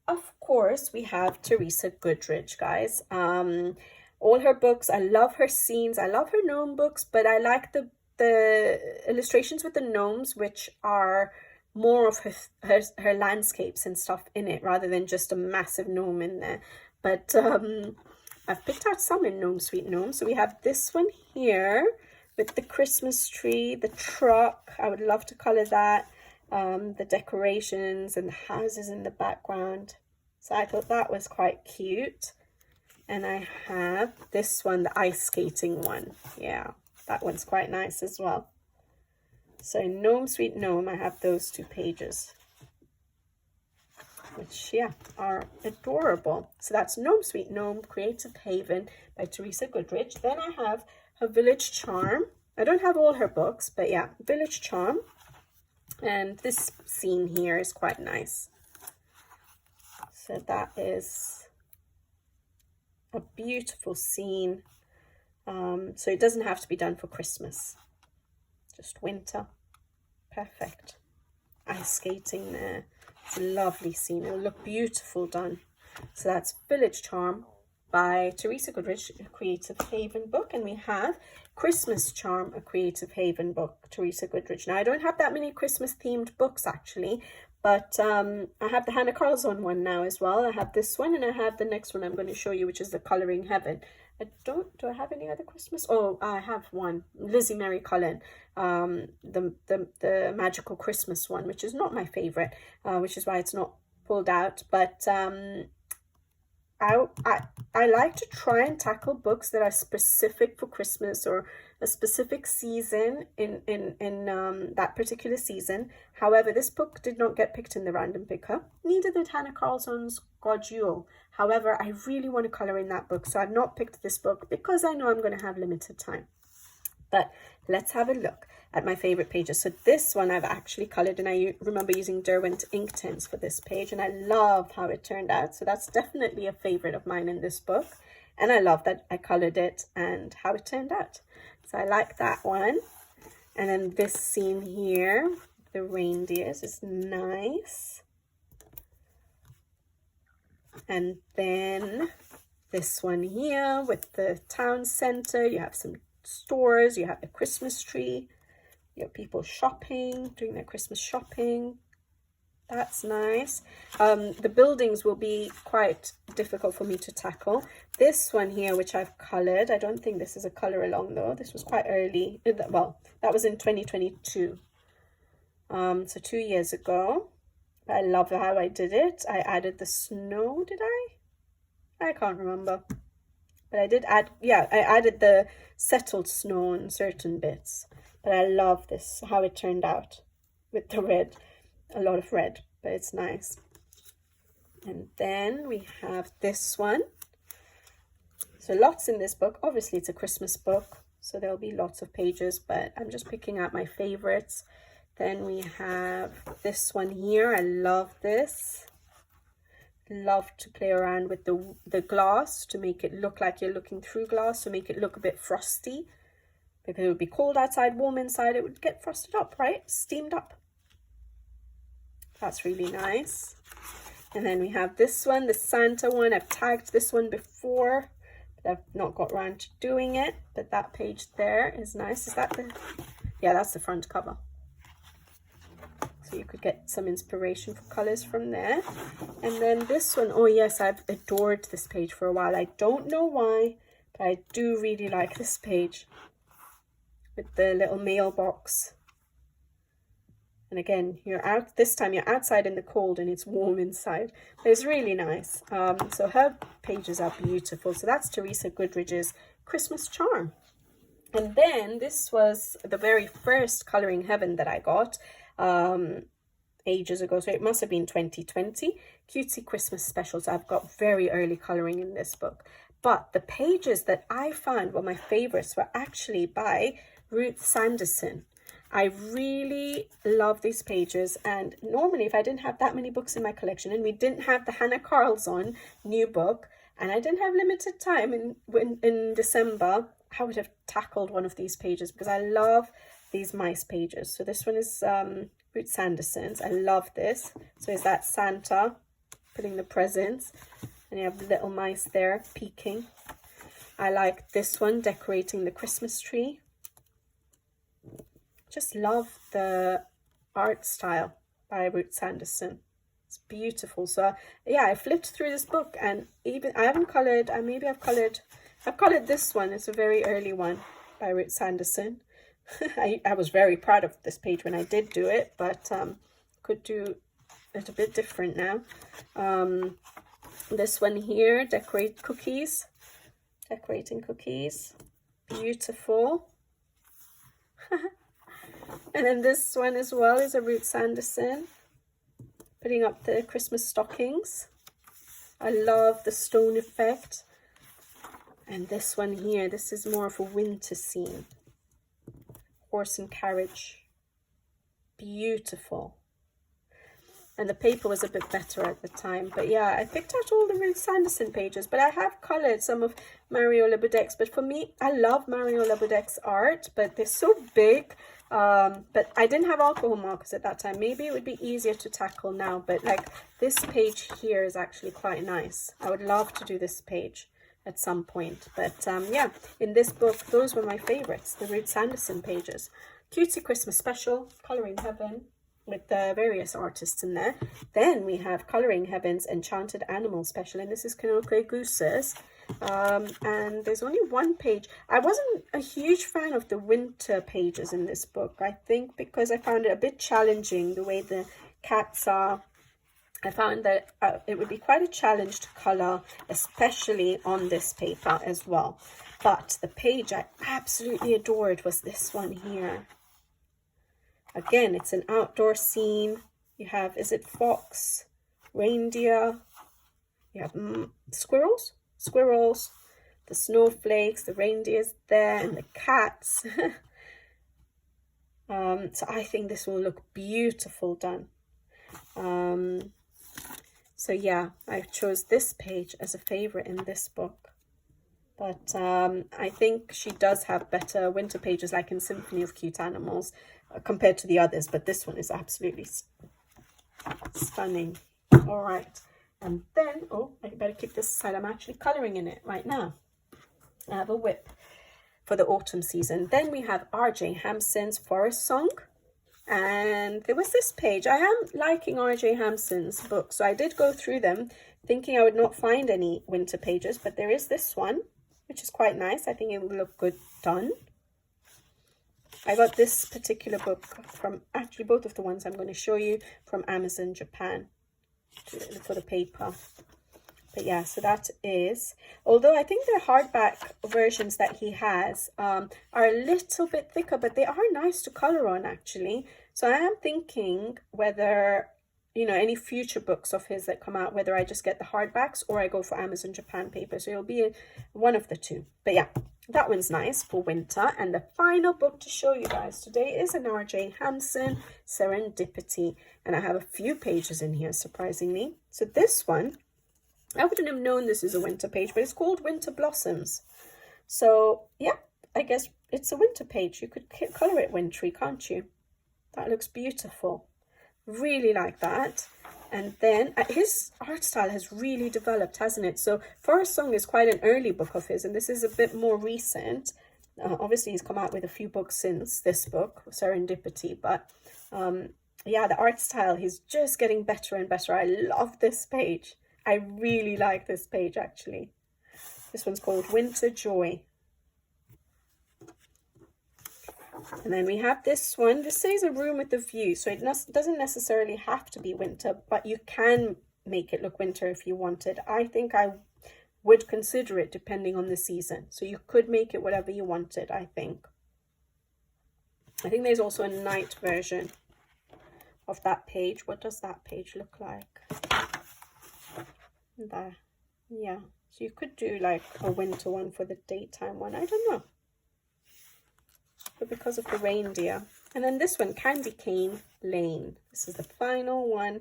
of course we have Teresa Goodrich, guys. All her books, I love her scenes, I love her gnome books, but I like the illustrations with the gnomes, which are more of her landscapes and stuff in it rather than just a massive gnome in there. But I've picked out some in Gnome Sweet Gnome. So we have this one here with the Christmas tree, the truck. I would love to color that. The decorations and the houses in the background. So I thought that was quite cute. And I have this one, the ice skating one. Yeah, that one's quite nice as well. So in Gnome Sweet Gnome, I have those 2 pages, which, yeah, are adorable. So that's Gnome Sweet Gnome, Creative Haven by Teresa Goodrich. Then I have her Village Charm. I don't have all her books, but yeah, Village Charm. And this scene here is quite nice. So that is a beautiful scene. So it doesn't have to be done for Christmas. Just winter. Perfect. Ice skating there. It's a lovely scene. It'll look beautiful done. So that's Village Charm by Teresa Goodrich, a Creative Haven book. And we have Christmas Charm, a Creative Haven book, Teresa Goodrich. Now, I don't have that many Christmas themed books actually, But I have the Hanna Karlzon one now as well. I have this one, and I have the next one I'm going to show you, which is the Colouring Heaven. Do I have any other Christmas? Oh, I have one, Lizzie Mary Cullen, the Magical Christmas one, which is not my favorite, which is why it's not pulled out. But I like to try and tackle books that are specific for Christmas or a specific season in that particular season. However, this book did not get picked in the random picker. Neither did Hanna Karlzon's God Jewel. However, I really want to colour in that book, so I've not picked this book because I know I'm going to have limited time. But let's have a look at my favourite pages. So this one I've actually coloured, and I remember using Derwent ink tints for this page, and I love how it turned out. So that's definitely a favourite of mine in this book, and I love that I coloured it and how it turned out. So I like that one. And then this scene here, the reindeers, is nice. And then this one here with the town centre, you have some stores, you have the Christmas tree, you have people shopping, doing their Christmas shopping. That's nice. The buildings will be quite difficult for me to tackle. This one here, which I've coloured, I don't think this is a colour along though. This was quite early. Well, that was in 2022. So 2 years ago. I love how I did it. I added the snow, did I? I can't remember. But I did add, yeah, I added the settled snow on certain bits. But I love this, how it turned out with the red. A lot of red, but it's nice. And then we have this one. So lots in this book. Obviously, it's a Christmas book, so there'll be lots of pages, but I'm just picking out my favorites. Then we have this one here. I love this. Love to play around with the glass to make it look like you're looking through glass, to make it look a bit frosty. Because it would be cold outside, warm inside, it would get frosted up, right? Steamed up. That's really nice. And then we have this one, the Santa one. I've tagged this one before, but I've not got around to doing it. But that page there is nice. Is that the... Yeah, that's the front cover. So you could get some inspiration for colours from there. And then this one, oh yes, I've adored this page for a while. I don't know why, but I do really like this page with the little mailbox. And again, you're out, this time you're outside in the cold and it's warm inside. But it's really nice. So her pages are beautiful. So that's Teresa Goodridge's Christmas Charm. And then this was the very first Colouring Heaven that I got ages ago. So it must have been 2020. Cutesy Christmas Specials. I've got very early colouring in this book. But the pages that I found were my favourites were actually by Ruth Sanderson. I really love these pages, and normally if I didn't have that many books in my collection and we didn't have the Hanna Karlzon new book and I didn't have limited time in December, I would have tackled one of these pages because I love these mice pages. So this one is Ruth Sanderson's. I love this. So is that Santa putting the presents, and you have the little mice there peeking. I like this one, Decorating the Christmas Tree. Just love the art style by Ruth Sanderson. It's beautiful. So yeah, I flipped through this book, and even I haven't coloured. I've coloured this one. It's a very early one by Ruth Sanderson. I was very proud of this page when I did do it, but could do it a bit different now. This one here, Decorating Cookies. Beautiful. And then this one as well is a Ruth Sanderson, putting up the Christmas stockings. I love the stone effect. And this one here, this is more of a winter scene. Horse and carriage. Beautiful. And the paper was a bit better at the time. But yeah, I picked out all the Ruth Sanderson pages. But I have coloured some of Mario Lebedek's. But for me, I love Mario Lebedek's art. But they're so big. But I didn't have alcohol markers at that time. Maybe it would be easier to tackle now. But like this page here is actually quite nice. I would love to do this page at some point. But yeah, in this book, those were my favourites. The Ruth Sanderson pages. Cutesy Christmas Special, Colouring Heaven. with the various artists in there. Then we have Colouring Heaven's Enchanted Animal Special, and this is Kanoke Goose's. And there's only one page. I wasn't a huge fan of the winter pages in this book, I think because I found it a bit challenging the way the cats are. I found that it would be quite a challenge to colour, especially on this paper as well. But the page I absolutely adored was this one here. Again, it's an outdoor scene. You have, is it fox, reindeer, you have squirrels, the snowflakes, the reindeers there, and the cats. So I think this will look beautiful done. So yeah, I chose this page as a favorite in this book. But I think she does have better winter pages, like in Symphony of Cute Animals, compared to the others. But this one is absolutely stunning. All right. And then, oh, I better keep this aside. I'm actually colouring in it right now. I have a whip for the autumn season. Then we have R.J. Hampson's Forest Song. And there was this page. I am liking R.J. Hampson's books, so I did go through them thinking I would not find any winter pages, but there is this one, which is quite nice. I think it will look good done. I got this particular book from, actually both of the ones I'm going to show you, from Amazon Japan for the paper. But yeah, so that is, although I think the hardback versions that he has are a little bit thicker, but they are nice to colour on actually. So I am thinking whether, you know, any future books of his that come out, whether I just get the hardbacks or I go for Amazon Japan paper. So it'll be one of the two. But yeah, that one's nice for winter. And the final book to show you guys today is an R.J. Hampson, Serendipity. And I have a few pages in here, surprisingly. So this one, I wouldn't have known this is a winter page, but it's called Winter Blossoms. So yeah, I guess it's a winter page. You could colour it wintry, can't you? That looks beautiful. Really like that. And then his art style has really developed, hasn't it? So Forest Song is quite an early book of his, and this is a bit more recent. Obviously, he's come out with a few books since this book, Serendipity, but yeah, the art style, he's just getting better and better. I love this page. I really like this page, actually. This one's called Winter Joy. And then we have this one. This says a room with a view. So it doesn't necessarily have to be winter, but you can make it look winter if you wanted. I think I would consider it depending on the season. So you could make it whatever you wanted, I think. I think there's also a night version of that page. What does that page look like? There. Yeah, so you could do like a winter one for the daytime one. I don't know, but because of the reindeer. And then this one, Candy Cane Lane. This is the final one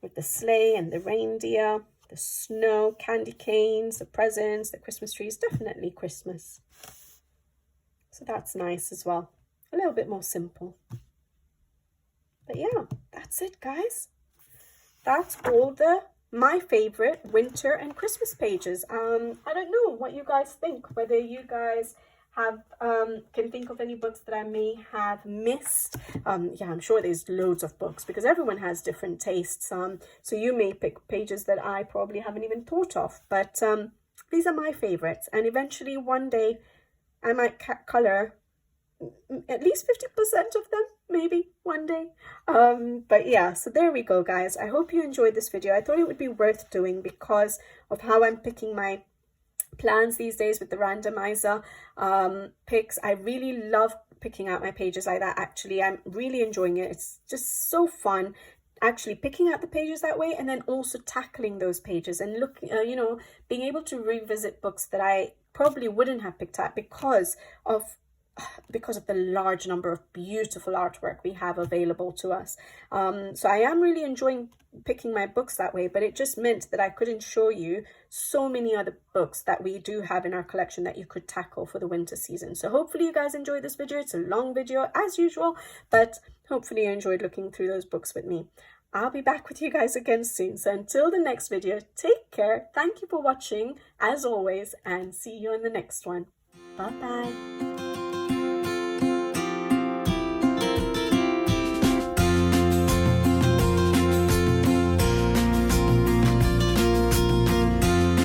with the sleigh and the reindeer, the snow, candy canes, the presents, the Christmas trees. Definitely Christmas. So that's nice as well. A little bit more simple. But yeah, that's it, guys. That's all my favorite winter and Christmas pages. I don't know what you guys think, whether you guys have can think of any books that I may have missed. Yeah, I'm sure there's loads of books because everyone has different tastes. So you may pick pages that I probably haven't even thought of, but these are my favorites. And eventually one day I might colour at least 50% of them, maybe one day. But yeah, so there we go, guys. I hope you enjoyed this video. I thought it would be worth doing because of how I'm picking my plans these days with the randomizer picks. I really love picking out my pages like that. Actually, I'm really enjoying it. It's just so fun actually picking out the pages that way, and then also tackling those pages and looking, you know, being able to revisit books that I probably wouldn't have picked out because of the large number of beautiful artwork we have available to us. So I am really enjoying picking my books that way, but it just meant that I couldn't show you so many other books that we do have in our collection that you could tackle for the winter season. So hopefully you guys enjoyed this video. It's a long video as usual, but hopefully you enjoyed looking through those books with me. I'll be back with you guys again soon. So until the next video, take care. Thank you for watching as always, and see you in the next one. Bye bye.